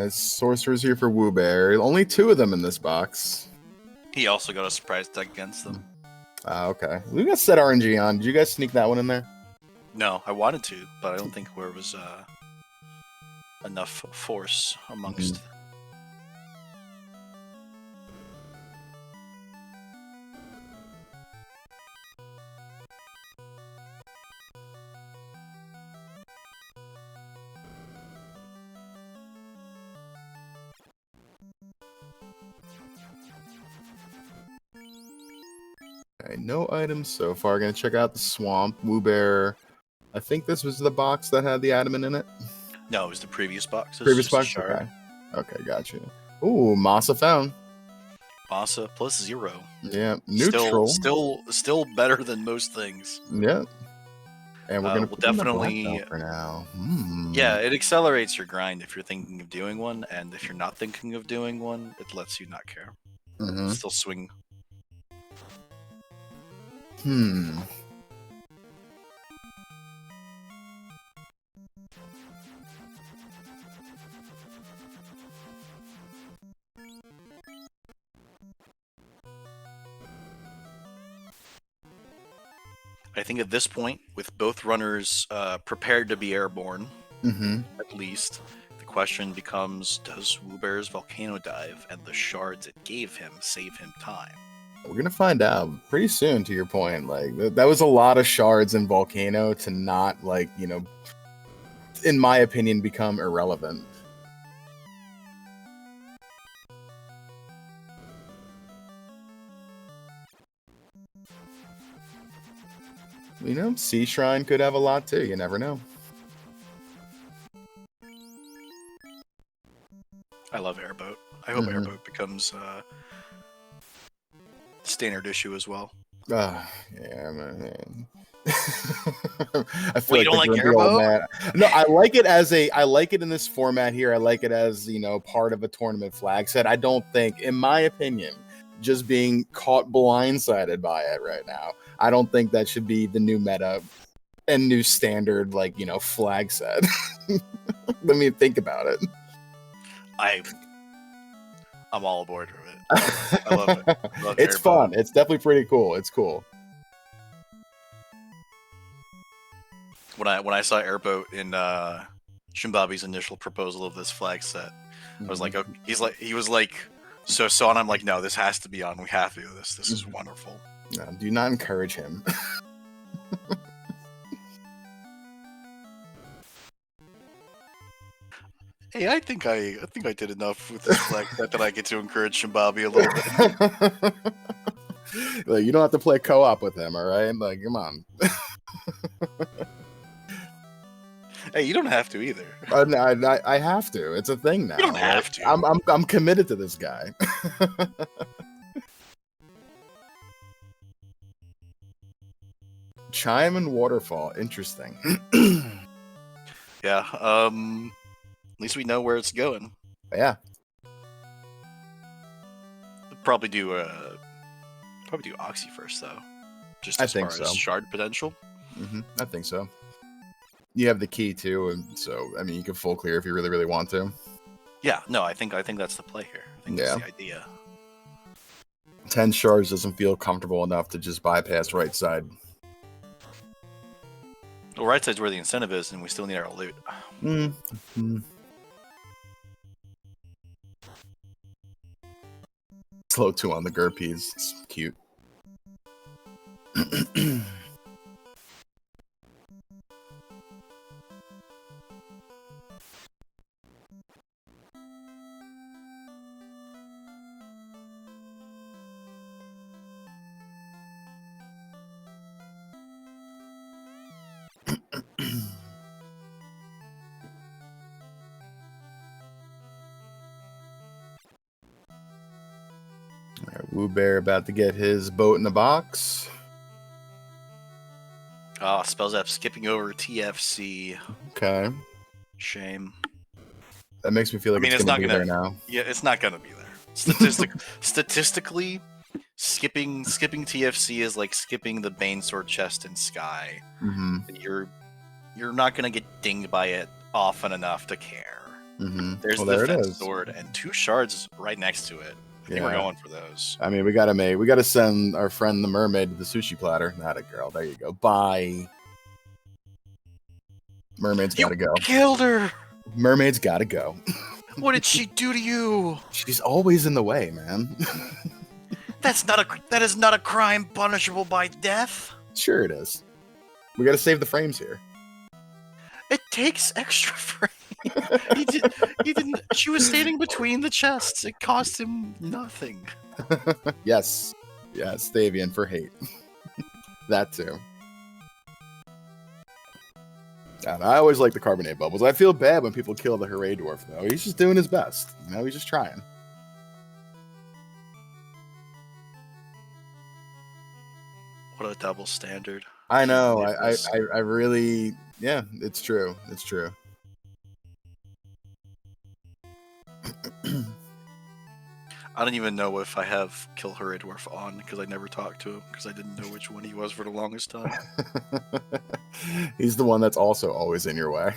Sorcerers here for Wewbear. Only 2 of them in this box.
He also got a surprise deck against them.
Okay. We got set RNG on. Did you guys sneak that one in there?
No, I wanted to, but I don't think there was enough force amongst...
Okay, no items so far. Gonna check out the swamp. Wewbear. I think this was the box that had the adamant in it.
No, it was the previous box.
Previous box? Okay. Okay, gotcha. Ooh, Masa found.
Masa plus 0.
Yeah, neutral.
Still better than most things.
Yeah. And we're gonna
we'll definitely
for now.
Yeah, it accelerates your grind if you're thinking of doing one, and if you're not thinking of doing one, it lets you not care. Still swing. I think at this point, with both runners prepared to be airborne, at least, the question becomes, does Wewbear's Volcano Dive and the shards it gave him save him time?
We're going to find out pretty soon, to your point. Like, that was a lot of shards in Volcano to not, like, you know, in my opinion, become irrelevant. You know, Sea Shrine could have a lot too. You never know.
I love Airboat. I hope Airboat becomes standard issue as well.
Yeah, man. I
feel like you don't like Airboat?
No, I like it in this format here. I like it as, you know, part of a tournament flag set. I don't think, in my opinion, just being caught blindsided by it right now, I don't think that should be the new meta and new standard, like, you know, flag set. Let me think about it.
I'm all aboard with it. I love it.
It's fun. It's definitely pretty cool. It's cool.
When I saw Airboat in Shimbabi's initial proposal of this flag set, I was like, okay, he was like, so and I'm like, no, this has to be on. We have to do this. This is wonderful.
No, do not encourage him.
Hey, I think I did enough with this flag set that I get to encourage Shimbabi a little bit.
Like, you don't have to play co-op with him, all right? Like, come on.
Hey, you don't have to either.
I have to. It's a thing now.
You don't have to.
I'm committed to this guy. Chime and Waterfall. Interesting.
Yeah. At least we know where it's going.
Yeah.
probably do Oxy first though, just as far as shard potential.
I think so. You have the key too, and so I mean you can full clear if you really want to.
Yeah, no, I think that's the play here. I think that's the idea.
10 shards doesn't feel comfortable enough to just bypass right side.
Well, right side's where the incentive is, and we still need our loot.
Slow 2 on the Gurpies. It's cute. Wewbear about to get his boat in the box.
Oh, Spellzapp skipping over TFC.
Okay.
Shame.
That makes me feel like it's going to be there now.
Yeah, it's not going to be there. Statistically, skipping TFC is like skipping the Bane Sword chest in Sky. You're not going to get dinged by it often enough to care. There's the defense sword and 2 shards right next to it. I think we're going for those.
I mean, we gotta send our friend the mermaid to the sushi platter. Not a girl. There you go. Bye. Mermaid's gotta go.
Killed her.
Mermaid's gotta go.
What did she do to you?
She's always in the way, man.
That is not a crime punishable by death.
Sure it is. We gotta save the frames here.
It takes extra frames. He didn't. She was standing between the chests. It cost him nothing.
Yes, Stavian for hate. That too. And I always like the carbonate bubbles. I feel bad when people kill the Hooray Dwarf though. He's just doing his best. He's just trying.
What a double standard.
I know. I really. Yeah, it's true. It's true.
I don't even know if I have Kill Hooray Dwarf on because I never talked to him because I didn't know which one he was for the longest time.
He's the one that's also always in your way.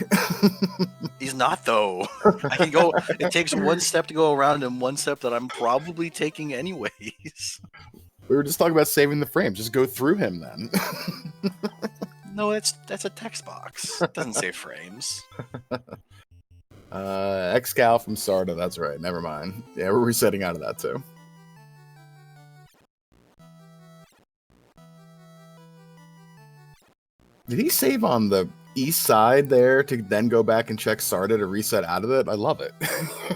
He's not though. I can go. It takes 1 step to go around and 1 step that I'm probably taking anyways.
We were just talking about saving the frame. Just go through him then.
No, that's a text box. It doesn't save frames.
Excal from Sarda, that's right. Never mind. Yeah, we're resetting out of that too. Did he save on the east side there to then go back and check Sarda to reset out of it? I love it.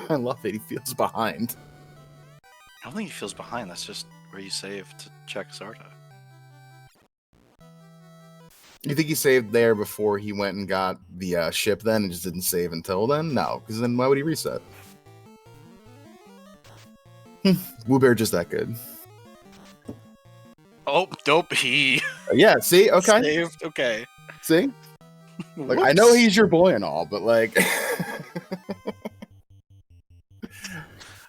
I love it. He feels behind.
I don't think he feels behind. That's just where you save to check Sarda.
You think he saved there before he went and got the ship then and just didn't save until then? No, because then why would he reset? Wewbear just that good.
Oh, dope. He
yeah, see? Okay.
Saved. Okay.
See? Like, I know he's your boy and all, but like...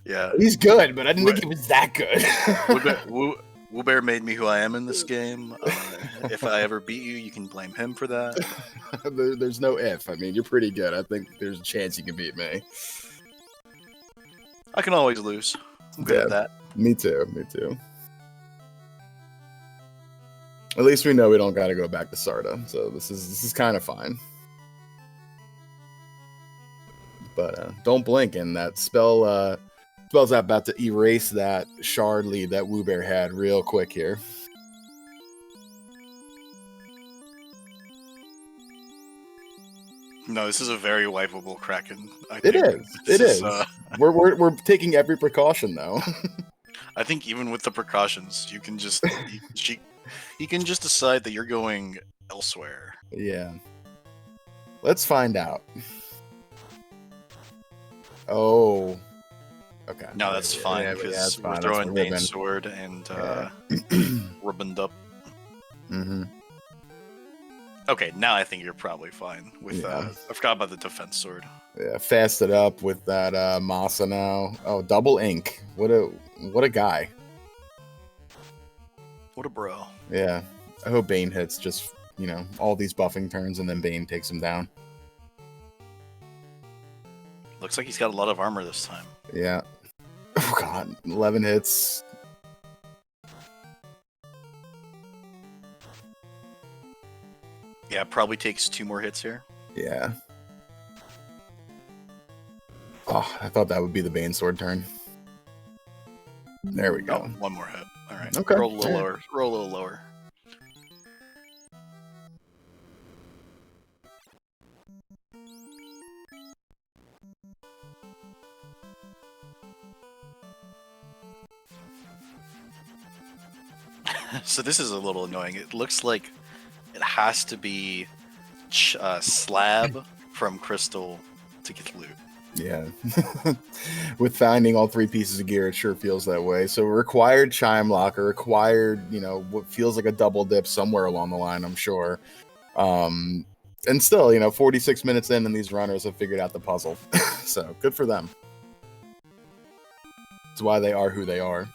yeah.
He's good, but I didn't think he was that good.
Wewbear made me who I am in this game. If I ever beat you, you can blame him for that.
There's no if. I mean, you're pretty good. I think there's a chance you can beat me.
I can always lose. I'm good at that.
Me too. At least we know we don't got to go back to Sarda, so this is kind of fine. But don't blink, and that Spellzapp about to erase that shard lead that Wewbear had real quick here.
No, this is a very wipeable Kraken.
It is. We're taking every precaution though.
I think even with the precautions, you can just you can just decide that you're going elsewhere.
Yeah. Let's find out. Oh. Okay.
No, that's fine because we're throwing Bane Sword and ribboned up. Okay, now I think you're probably fine with. I forgot about the defense sword.
Yeah, fast it up with that Masa now. Oh, double ink. What a guy.
What a bro.
Yeah, I hope Bane hits just all these buffing turns and then Bane takes him down.
Looks like he's got a lot of armor this time.
Yeah. Oh god, 11 hits.
Yeah, probably takes 2 more hits here.
Yeah. Oh, I thought that would be the Bane sword turn. There we go.
Oh, 1 more hit. All right.
Okay.
Roll a little lower. Roll a little lower. So this is a little annoying. It looks like it has to be slab from crystal to get loot.
Yeah. With finding all 3 pieces of gear, it sure feels that way. So required chime locker, required, what feels like a double dip somewhere along the line, I'm sure. And still, 46 minutes in and these runners have figured out the puzzle. So good for them. That's why they are who they are.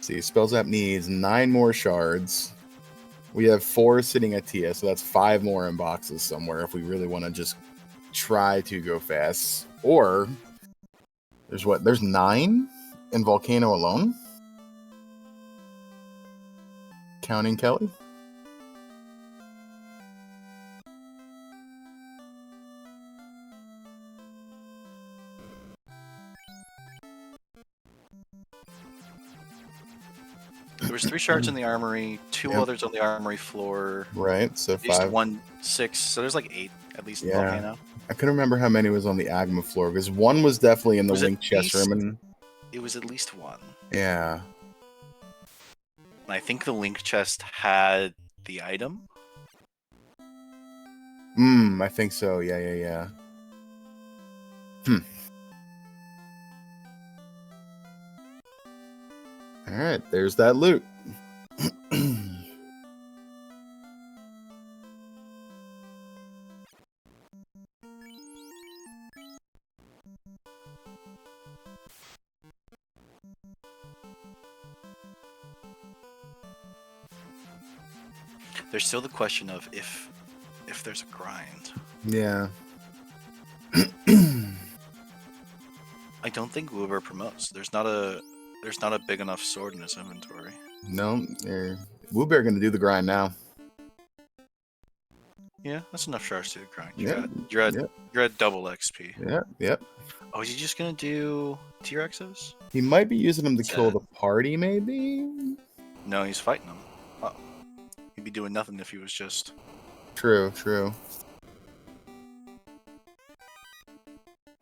See, Spellzapp needs 9 more shards. We have 4 sitting at Tia, so that's 5 more in boxes somewhere if we really want to just try to go fast. Or there's 9 in Volcano alone? Counting Kelly?
There was 3 shards in the armory, 2 others on the armory floor.
Right, so 5.
1, 6, so there's like 8 at least in Volcano.
I couldn't remember how many was on the Agma floor, because 1 was definitely in the link chest room. And
it was at least 1.
Yeah.
And I think the link chest had the item.
I think so. Yeah. Alright, there's that loot.
There's still the question of if there's a grind.
Yeah.
I don't think Wewbear promotes. There's not a big enough sword in his inventory.
No, Wewbear gonna do the grind now.
Yeah, that's enough shards to do the grind. You're at double XP.
Yep.
Oh, is he just gonna do T-Rexes?
He might be using them to kill the party, maybe?
No, he's fighting them. Oh. He'd be doing nothing if he was just...
True.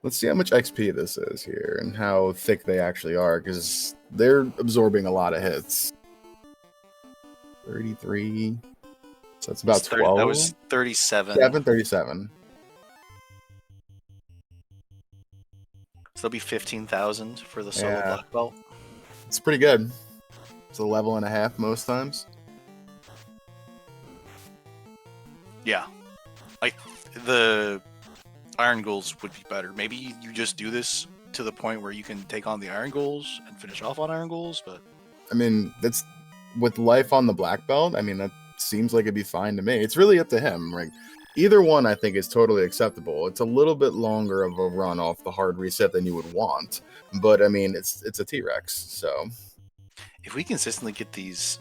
Let's see how much XP this is here and how thick they actually are, because they're absorbing a lot of hits. 33. So that's about 12.
That was 37.
37.
So that'll be 15,000 for the solo black belt.
It's pretty good. It's a level and a half most times.
Yeah. The Iron Ghouls would be better. Maybe you just do this to the point where you can take on the Iron Ghouls and finish off on Iron Ghouls, but...
I mean, that's... With life on the black belt, I mean, that seems like it'd be fine to me. It's really up to him. Like, either one, I think, is totally acceptable. It's a little bit longer of a run off the hard reset than you would want, but I mean, it's a T-Rex, so...
If we consistently get these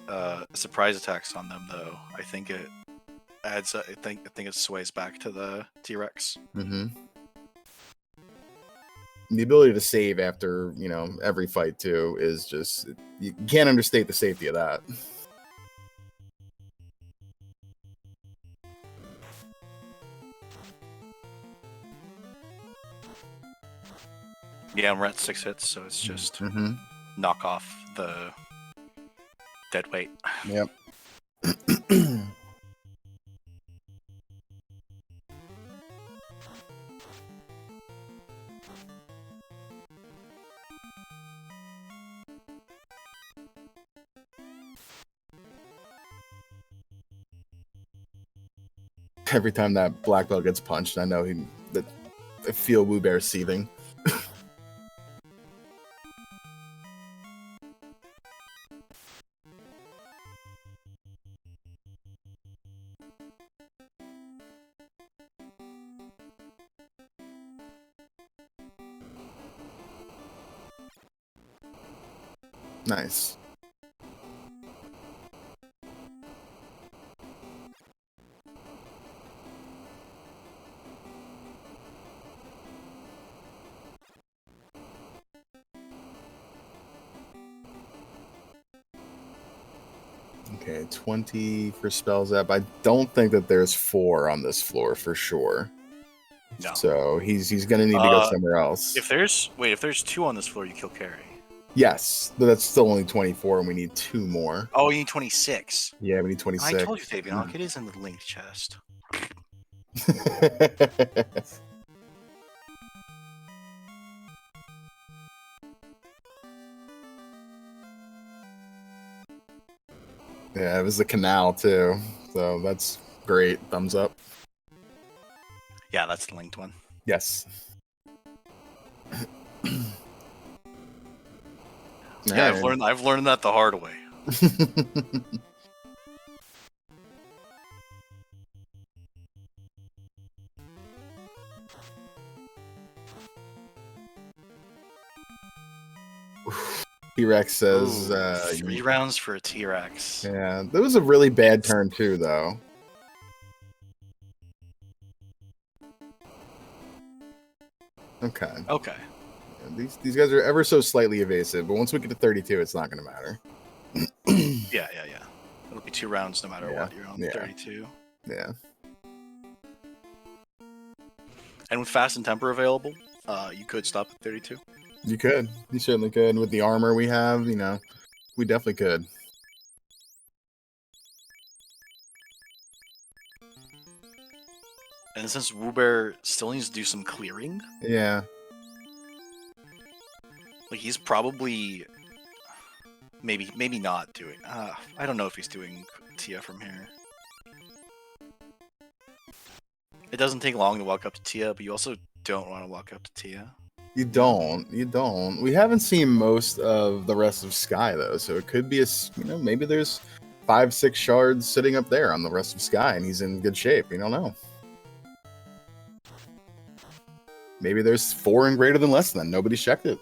surprise attacks on them, though, I think it adds. I think it sways back to the T-Rex.
Mm-hmm. The ability to save after every fight too is just, you can't understate the safety of that.
Yeah, we're at 6 hits, so it's just knock off the dead weight.
Yep. Every time that black belt gets punched, I know I feel Wewbear seething. Nice. Okay, 20 for Spellzapp. I don't think that there's 4 on this floor for sure.
No.
So he's gonna need to go somewhere else.
If there's 2 on this floor, you kill carry.
Yes, but that's still only 24, and we need 2 more.
Oh, you need 26.
Yeah, we need 26.
I told you, Fabian, it is in the linked chest.
Yeah, it was the canal too, so that's great. Thumbs up.
Yeah, that's the linked one.
Yes.
Yeah, I've learned that the hard way.
T-Rex says
3 rounds for a T-Rex.
Yeah, that was a really bad turn too, though. Okay.
Okay.
Yeah, these guys are ever so slightly evasive, but once we get to 32, it's not going to matter.
Yeah. It'll be 2 rounds no matter what. You're on 32.
Yeah.
And with Fast and Temper available, you could stop at 32.
You could. You certainly could. With the armor we have, you know, we definitely could.
And since Wewbear still needs to do some clearing,
yeah,
like he's probably maybe not doing. I don't know if he's doing Tia from here. It doesn't take long to walk up to Tia, but you also don't want to walk up to Tia.
You don't. We haven't seen most of the rest of Sky though, so it could be maybe there's 5-6 shards sitting up there on the rest of Sky, and he's in good shape. You don't know. Maybe there's 4 and greater than less than. Nobody's checked it.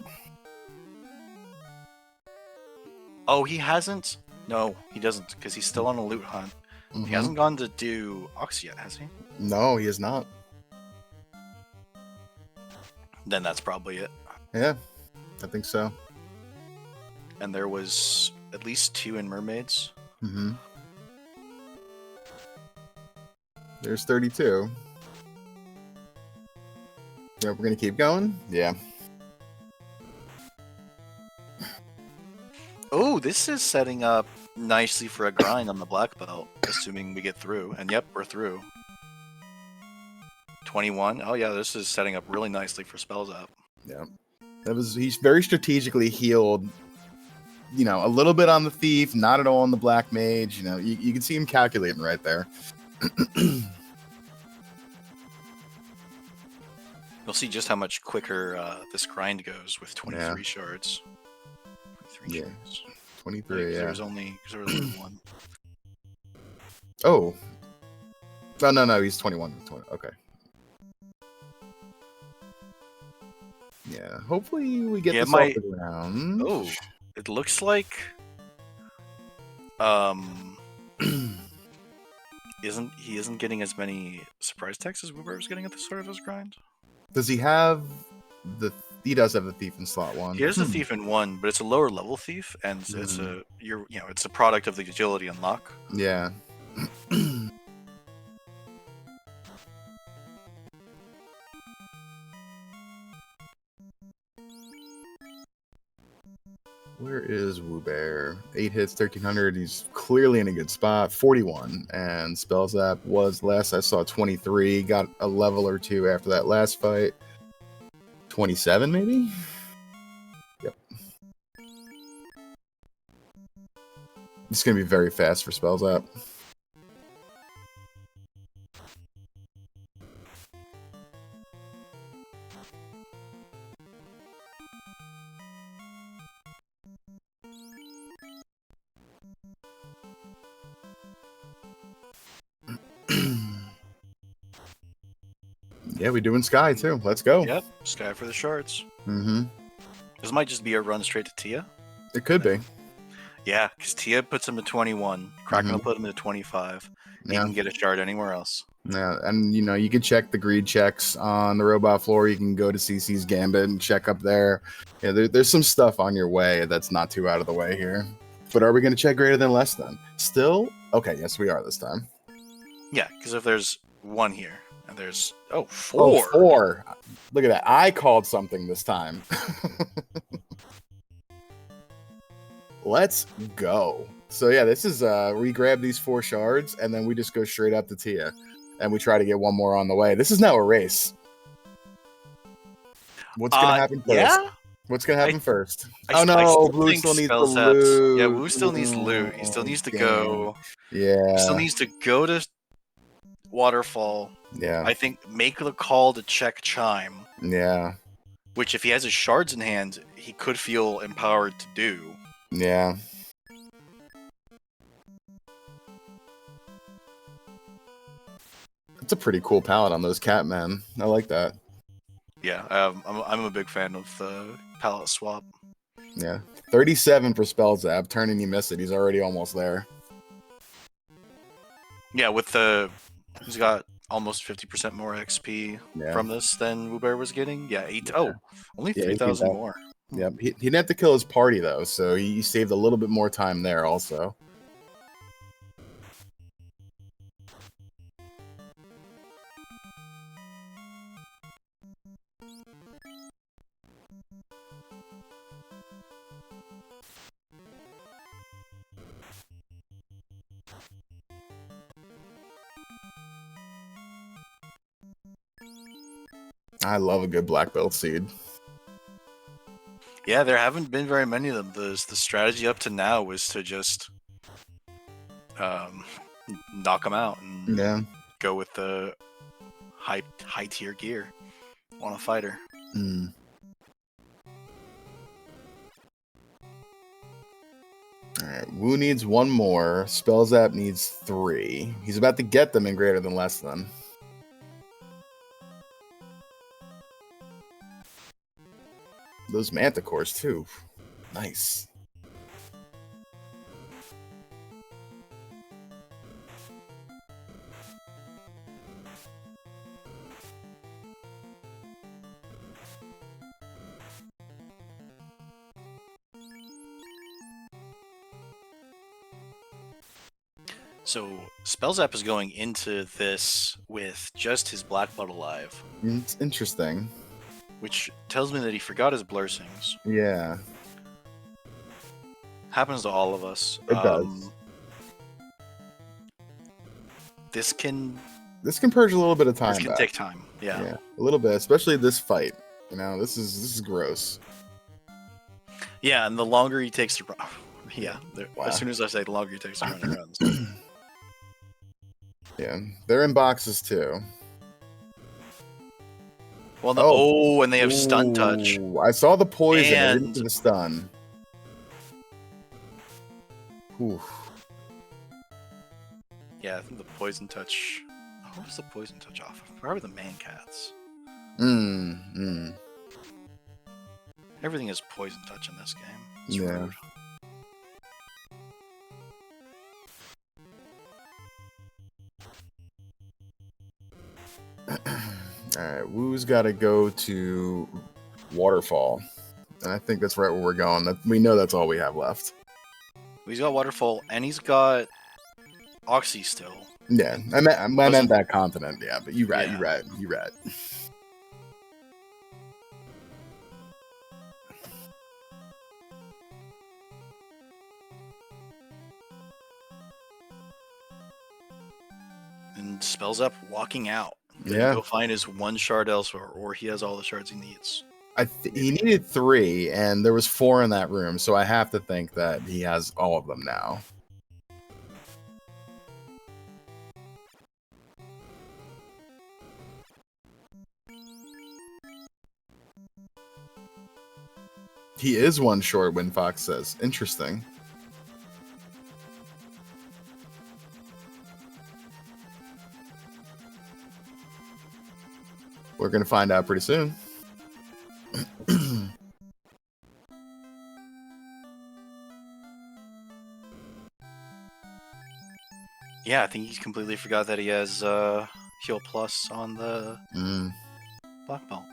Oh, he hasn't? No, he doesn't, because he's still on a loot hunt. Mm-hmm. He hasn't gone to do Ox yet, has he?
No, he has not.
Then that's probably it.
Yeah, I think so.
And there was at least 2 in Mermaids.
Mm-hmm. There's 32. Yeah, we're gonna keep going? Yeah.
Oh, this is setting up nicely for a grind on the black belt, assuming we get through. And yep, we're through. 21. Oh yeah, this is setting up really nicely for Spellzapp.
Yeah. He's very strategically healed, a little bit on the thief, not at all on the black mage. You can see him calculating right there.
You'll see just how much quicker this grind goes with 23 shards. 23 shards.
23, yeah.
There was only 1.
Oh. No, he's 21. Okay. Yeah, hopefully we get this off the ground.
Oh, it looks like he isn't getting as many surprise attacks as Wewbear was getting at the start of his grind.
Does he have he does have the thief in slot 1.
He has the thief in 1, but it's a lower level thief, and it's a product of the agility unlock.
Yeah. Where is Wewbear? 8 hits, 1300. He's clearly in a good spot. 41. And Spellzapp was last I saw 23. Got a level or 2 after that last fight. 27 maybe? Yep. It's going to be very fast for Spellzapp. Yeah, we're doing Sky too. Let's go.
Yep, Sky for the shards.
Mm-hmm.
This might just be a run straight to Tia.
It could be.
Yeah, because Tia puts him to 21. Kraken will put him to 25. He can get a shard anywhere else.
Yeah, and you can check the greed checks on the robot floor. You can go to CC's Gambit and check up there. Yeah, there's some stuff on your way that's not too out of the way here. But are we going to check greater than less then? Still? Okay, yes, we are this time.
Yeah, because if there's 1 here, and there's 4.
Oh, 4. Look at that. I called something this time. Let's go. So yeah, this is we grab these 4 shards and then we just go straight up to Tia. And we try to get 1 more on the way. This is now a race. What's going to happen first?
Yeah?
What's going to happen first?
Blue still needs the loot. Yeah, Blue still needs loot. He still needs to go.
Yeah.
He still needs to go to Waterfall.
Yeah.
I think make the call to check Chime.
Yeah.
Which, if he has his shards in hand, he could feel empowered to do.
Yeah. It's a pretty cool palette on those Catmen. I like that.
Yeah, I'm a big fan of the palette swap.
Yeah, 37 for Spellzapp. Turn and you miss it. He's already almost there.
Yeah, he's got almost 50% more XP from this than Wewbear was getting. Yeah, only 3,000 more.
Yep, he didn't have to kill his party though, so he saved a little bit more time there also. I love a good black belt seed.
Yeah, there haven't been very many of them. The strategy up to now was to just knock them out and go with the high tier gear on a fighter.
Mm. Alright, Wu needs 1 more. Spellzapp needs 3. He's about to get them in greater than less than. Those manticores too. Nice.
So Spellzapp is going into this with just his black belt alive.
It's interesting.
Which tells me that he forgot his Blursings.
Yeah.
Happens to all of us.
It does.
This can
purge a little bit of time.
This can take time. Yeah.
A little bit, especially this fight. This is gross.
Yeah, and the longer he takes to run, as soon as I say the longer he takes to run, he runs.
Yeah, they're in boxes too.
Well, and they have stun touch.
I saw the poison. I didn't see the stun. Oof.
Yeah, I think the poison touch. What was the poison touch off of? Probably the man cats. Everything is poison touch in this game. It's rude.
Alright, Wu's got to go to Waterfall. And I think that's right where we're going. We know that's all we have left.
He's got Waterfall, and he's got Oxy still.
Yeah, I meant that continent, yeah, but you're right.
And Spellzapp walking out. Go find his 1 shard elsewhere, or he has all the shards he needs.
He needed 3, and there was 4 in that room, so I have to think that he has all of them now. He is 1 short, when Fox says. Interesting. We're going to find out pretty soon.
Yeah, I think he completely forgot that he has heal plus on the black belt.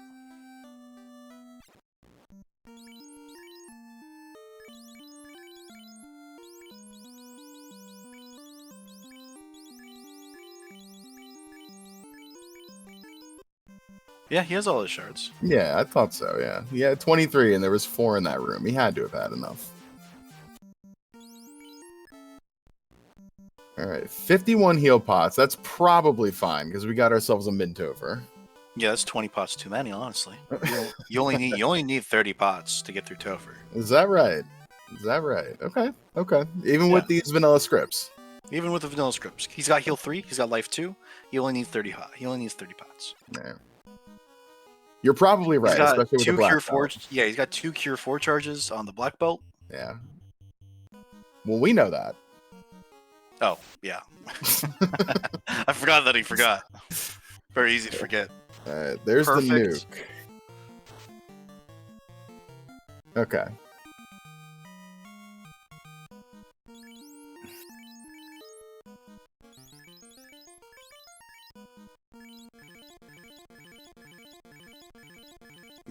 Yeah, he has all his shards.
Yeah, I thought so, yeah. He had 23, and there was 4 in that room. He had to have had enough. All right, 51 heal pots. That's probably fine, because we got ourselves a mid-tover.
Yeah, that's 20 pots too many, honestly. You only need 30 pots to get through Topher.
Is that right? Is that right? Okay, okay. Even with these vanilla scripts.
Even with the vanilla scripts. He's got heal 3, he's got life 2. He only needs 30 He only needs 30 pots.
Yeah. You're probably right, especially with the black
cure 4.
belt.
Yeah, he's got 2 cure 4 charges on the black belt.
Yeah. Well, we know that.
Oh, yeah. I forgot that he forgot. Very easy to forget.
There's the nuke. Okay.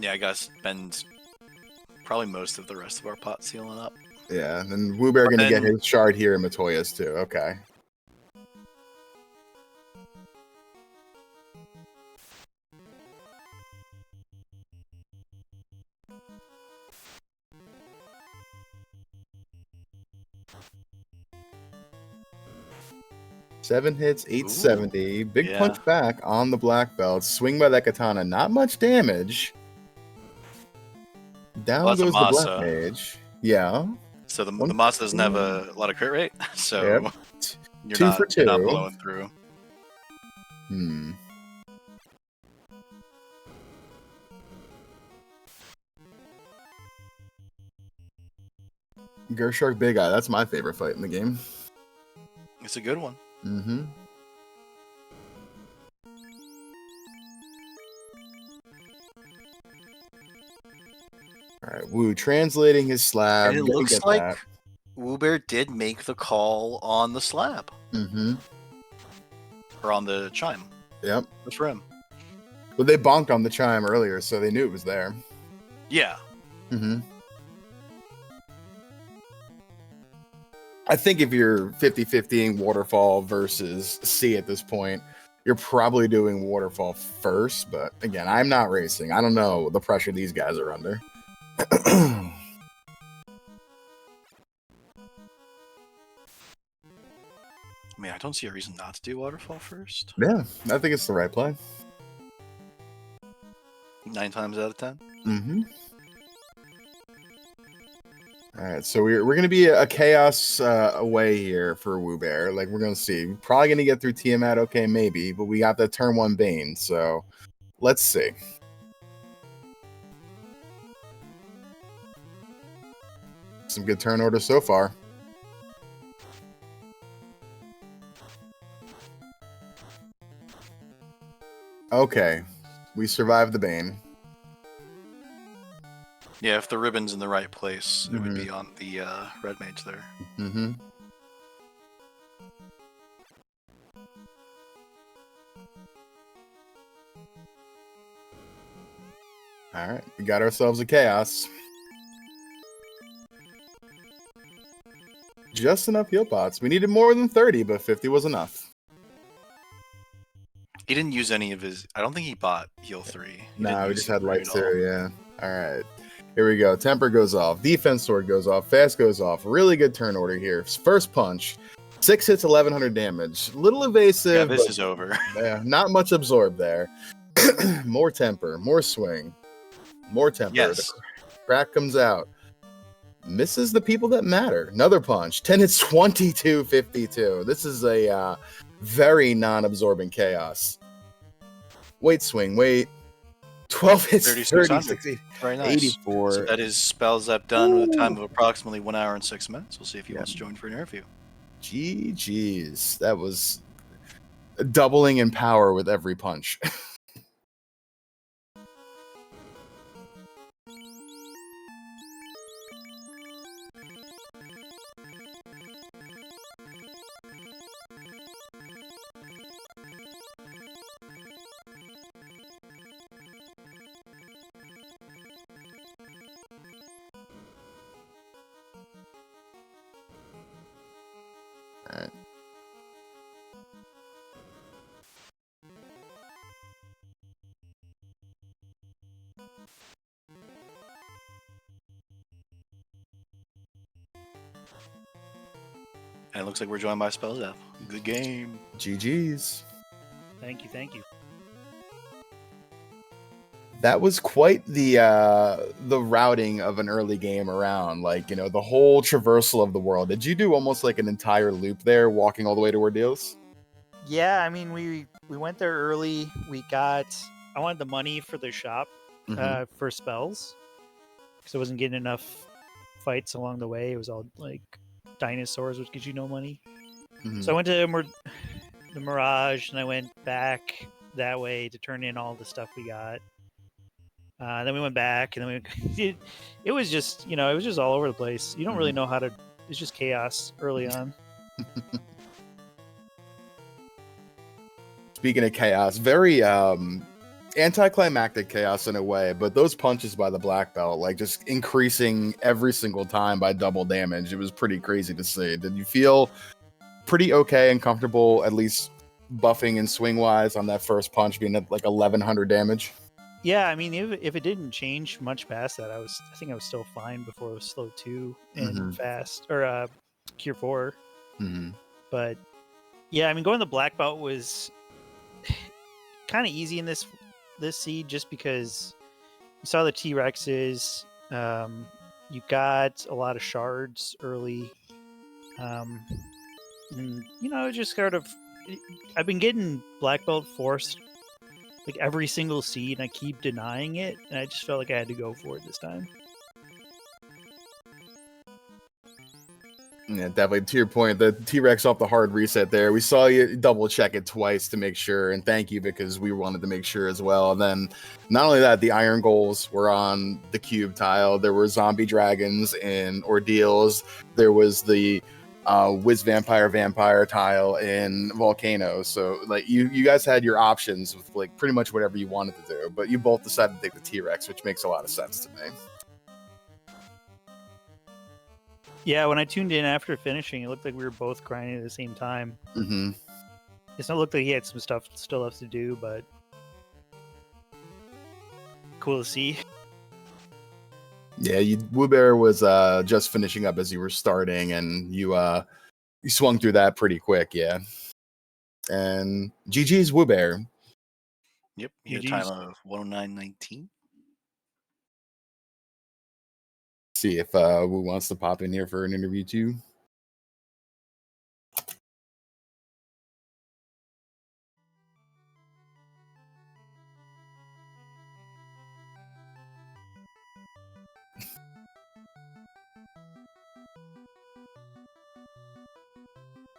Yeah, I gotta spend probably most of the rest of our pots healing up.
Yeah, and then Wewbear gonna get his shard here in Matoya's too. Okay. Seven hits, 870. Big punch back on the black belt. Swing by that katana. Not much damage. Down goes the black mage. Yeah.
So the Masa doesn't have a lot of crit rate. So
yep.
you're
2
not,
for 2.
You're not blowing through.
Gershark Big Eye. That's my favorite fight in the game.
It's a good one.
Mm-hmm. All right, Wu translating his slab.
And it looks like Wewbear did make the call on the slab.
Mm-hmm.
Or on the chime.
Yep.
That's for him.
Well, they bonked on the chime earlier, so they knew it was there.
Yeah.
Mm-hmm. I think if you're 50-50ing Waterfall versus C at this point, you're probably doing Waterfall first. But again, I'm not racing. I don't know the pressure these guys are under.
I mean, I don't see a reason not to do Waterfall first.
Yeah, I think it's the right play.
9 times out of 10.
Mm-hmm. All right, so we're going to be a chaos away here for Wewbear. Like, we're going to see. Probably going to get through Tiamat, okay, maybe. But we got the turn 1 Bane, so let's see. Some good turn orders so far. Okay, we survived the Bane.
Yeah, if the ribbon's in the right place, it would be on the red mage there.
Mm-hmm. All right, we got ourselves a chaos. Just enough heal pots. We needed more than 30, but 50 was enough.
He didn't use any of his... I don't think he bought heal 3.
No, we just had life 2, yeah. All right. Here we go. Temper goes off. Defense sword goes off. Fast goes off. Really good turn order here. First punch. 6 hits, 1100 damage. Little evasive.
Yeah, this is over.
Yeah, not much absorbed there. More temper. More swing. More temper.
Yes.
The crack comes out. Misses the people that matter. Another punch. 10 hits, 2252. This is a very non-absorbing chaos. Wait, swing. Wait. 12 hits, 30,
very nice.
84.
So that is Spellzapp done with a time of approximately 1 hour and 6 minutes. We'll see if he wants to join for an interview.
GG's. That was doubling in power with every punch. All right.
And it looks like we're joined by Spellzapp. Good game.
GG's.
Thank you.
That was quite the routing of an early game around, like, you know, the whole traversal of the world. Did you do almost like an entire loop there, walking all the way to Ordeals?
Yeah, I mean, we went there early. I wanted the money for the shop for spells, because I wasn't getting enough fights along the way. It was all like dinosaurs, which gives you no money. So I went to the Mirage, and I went back that way to turn in all the stuff we got. Then we went back, and then it was just, it was just all over the place. You don't really know how to. It's just chaos early on.
Speaking of chaos, very anticlimactic chaos in a way, but those punches by the black belt, like just increasing every single time by double damage, it was pretty crazy to see. Did you feel pretty okay and comfortable, at least buffing and swing wise, on that first punch being at like 1100 damage?
Yeah, I mean, if it didn't change much past that, I think I was still fine before it was slow 2 and fast, or cure 4. But yeah, I mean, going the black belt was kind of easy in this seed, just because you saw the T-Rexes, you got a lot of shards early, and, just sort of, I've been getting black belt forced like every single seed, and I keep denying it, and I just felt like I had to go for it this time.
Yeah, definitely. To your point, the T-Rex off the hard reset there. We saw you double check it twice to make sure, and thank you, because we wanted to make sure as well. And then not only that, the iron goals were on the cube tile. There were zombie dragons in Ordeals. There was the Wiz vampire tile in Volcano. So like you guys had your options with like pretty much whatever you wanted to do, but you both decided to take the T-Rex, which makes a lot of sense to me.
Yeah, when I tuned in after finishing, it looked like we were both grinding at the same time. It looked like he had some stuff still left to do, but cool to see.
Yeah, Wewbear was just finishing up as you were starting, and you swung through that pretty quick, yeah. And GG's Wewbear.
Yep, you had a time of 109.19.
See if Wu wants to pop in here for an interview too.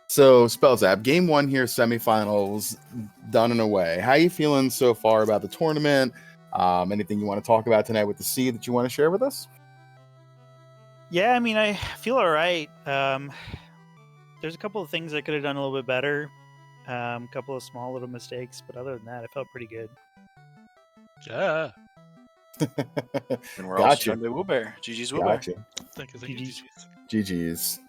So, Spellzapp, game 1 here, semifinals, done and away. How are you feeling so far about the tournament? Anything you want to talk about tonight with the seed that you want to share with us?
Yeah, I mean, I feel all right. There's a couple of things I could have done a little bit better. A couple of small little mistakes, but other than that, I felt pretty good.
Yeah.
And we're also joined by Wewbear. GG's Wewbear.
Gotcha.
Thank you.
GG's.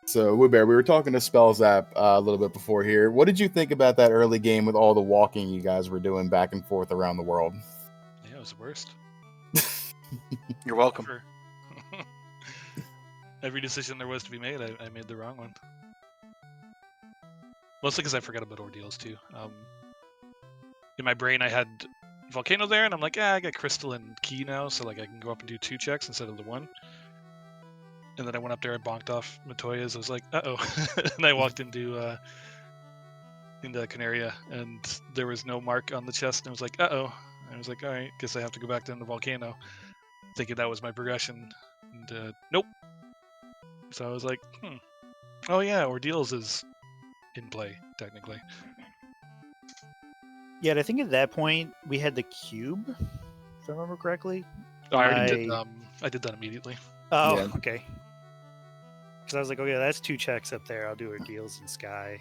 So, Wewbear, we were talking to Spellzapp a little bit before here. What did you think about that early game with all the walking you guys were doing back and forth around the world?
Yeah, it was the worst.
You're welcome.
Every decision there was to be made, I made the wrong one. Mostly because I forgot about Ordeals, too. In my brain, I had Volcano there, and I'm like, I got Crystal and Key now, so like I can go up and do 2 checks instead of the 1. And then I went up there and bonked off Matoya's. I was like, uh-oh. And I walked into Canaria, and there was no mark on the chest, and I was like, uh-oh. I was like, all right, guess I have to go back down to Volcano, thinking that was my progression. And nope. So I was like, oh yeah, Ordeals is in play, technically.
Yeah, I think at that point, we had the cube, if I remember correctly.
Oh, I already did. I did that immediately.
Oh, yeah. Okay. Because I was like, okay, that's 2 checks up there. I'll do Ordeals in Sky.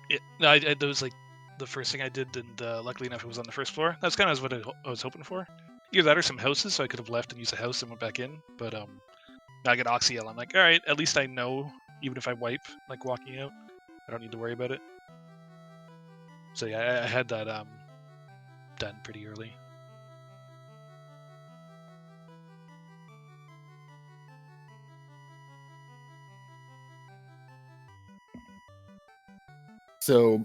Yeah, no, that was like the first thing I did, and luckily enough, it was on the first floor. That's kind of what I was hoping for. Either that or some houses, so I could have left and used a house and went back in. But Now I get Oxyel. I'm like, all right, at least I know, even if I wipe, like walking out, I don't need to worry about it. So yeah, I had that done pretty early.
So,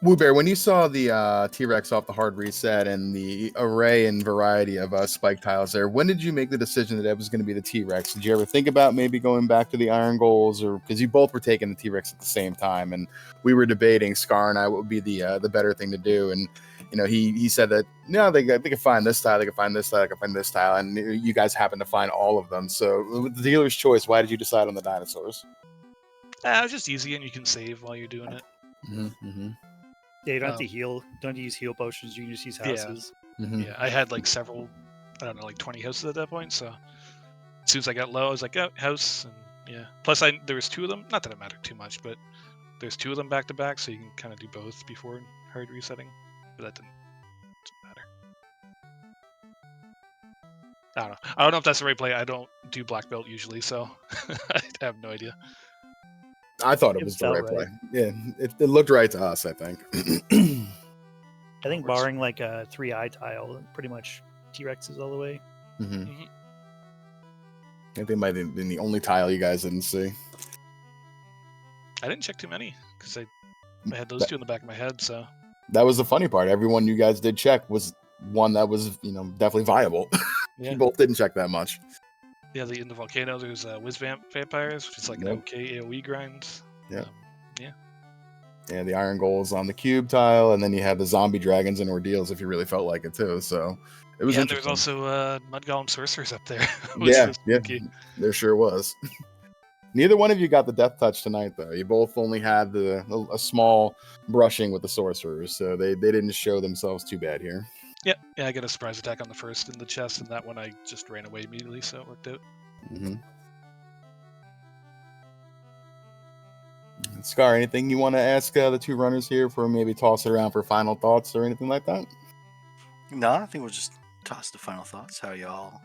Wewbear, when you saw the T-Rex off the hard reset and the array and variety of spike tiles there, when did you make the decision that it was going to be the T-Rex? Did you ever think about maybe going back to the Iron Goals, or because you both were taking the T-Rex at the same time, and we were debating, Scar and I, what would be the better thing to do, and he said that no, they could find this tile, they could find this tile, they could find this tile, and you guys happened to find all of them. So, with the dealer's choice, why did you decide on the dinosaurs?
It was just easy, and you can save while you're doing it.
Yeah, you don't have to heal. Don't have to use heal potions. You can just use houses.
Yeah, I had like several, I don't know, like 20 houses at that point. So as soon as I got low, I was like, oh, house, and yeah. Plus, there was 2 of them. Not that it mattered too much, but there's 2 of them back to back, so you can kind of do both before hard resetting. But that didn't matter. I don't know if that's the right play. I don't do black belt usually, so I have no idea.
I thought it was the right play. Yeah, it looked right to us, I think.
I think barring like a 3-eye tile, pretty much T-Rexes all the way.
I think they might have been the only tile you guys didn't see.
I didn't check too many because I had those 2 in the back of my head. So
that was the funny part. Everyone you guys did check was one that was definitely viable.
Yeah.
You both didn't check that much.
Yeah, in the Volcano, there's Whiz Vampires, which is like an okay AoE grind.
Yeah.
Yeah,
the Iron Goals on the cube tile, and then you had the zombie dragons and Ordeals if you really felt like it too. So it was interesting.
And there was also Mud Golem Sorcerers up there.
Yeah, there sure was. Neither one of you got the death touch tonight, though. You both only had a small brushing with the sorcerers, so they didn't show themselves too bad here.
Yeah, I got a surprise attack on the first in the chest, and that one I just ran away immediately, so it worked out.
Scar, anything you want to ask the 2 runners here for maybe toss it around for final thoughts or anything like that?
No, I think we'll just toss the final thoughts. How y'all?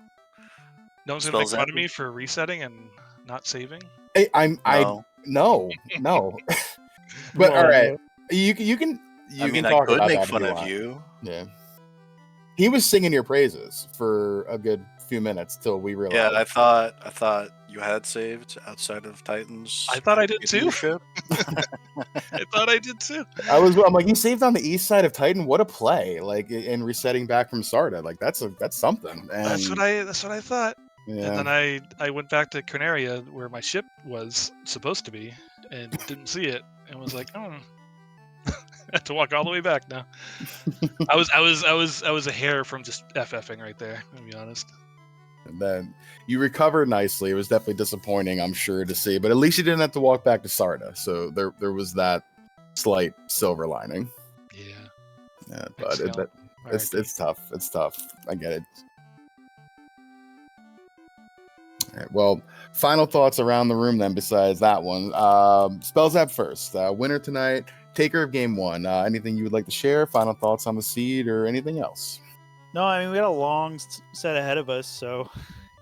No one's gonna make fun of me for resetting and not saving.
Hey, no. But all right, you can.
I could make fun of you.
Yeah. He was singing your praises for a good few minutes till we realized.
Yeah, I thought you had saved outside of Titans.
I thought I did too. I thought I did too.
I'm like, you saved on the east side of Titan. What a play! Like in resetting back from Sarda. Like that's something. And
that's what I thought.
Yeah.
And then I went back to Carnaria where my ship was supposed to be and didn't see it and was like, oh. I have to walk all the way back now. I was a hair from just FFing right there, to be honest.
And then you recovered nicely. It was definitely disappointing, I'm sure, to see, but at least you didn't have to walk back to Sarda. So there was that slight silver lining. Yeah, but it's tough. It's tough. I get it. All right, well, final thoughts around the room then. Besides that one, Spellzapp first. Winner tonight. Taker of game 1. Anything you would like to share? Final thoughts on the seed or anything else?
No, I mean, we got a long set ahead of us, so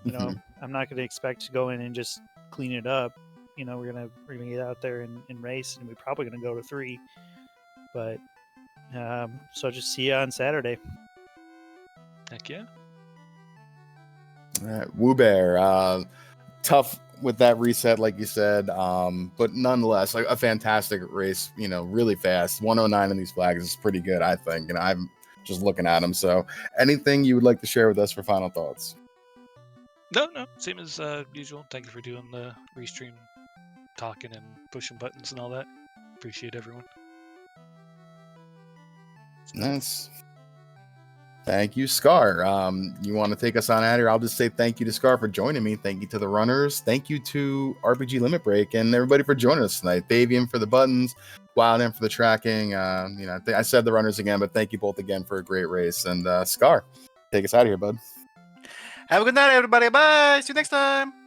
I'm not going to expect to go in and just clean it up. We're gonna get out there and race, and we're probably gonna go to 3. But so just see you on Saturday.
Heck yeah.
All right, Wewbear. Tough with that reset, like you said, but nonetheless, like a fantastic race. Really fast. 109 in these flags is pretty good, I think. I'm just looking at them. So, anything you would like to share with us for final thoughts?
No, same as usual. Thank you for doing the restream, talking and pushing buttons and all that. Appreciate everyone.
Nice. Thank you, Scar. You want to take us on out here? I'll just say thank you to Scar for joining me. Thank you to the runners. Thank you to RPG Limit Break and everybody for joining us tonight. Davian for the buttons, Wild M for the tracking. I said the runners again, but thank you both again for a great race. And Scar, take us out of here, bud.
Have a good night, everybody. Bye. See you next time.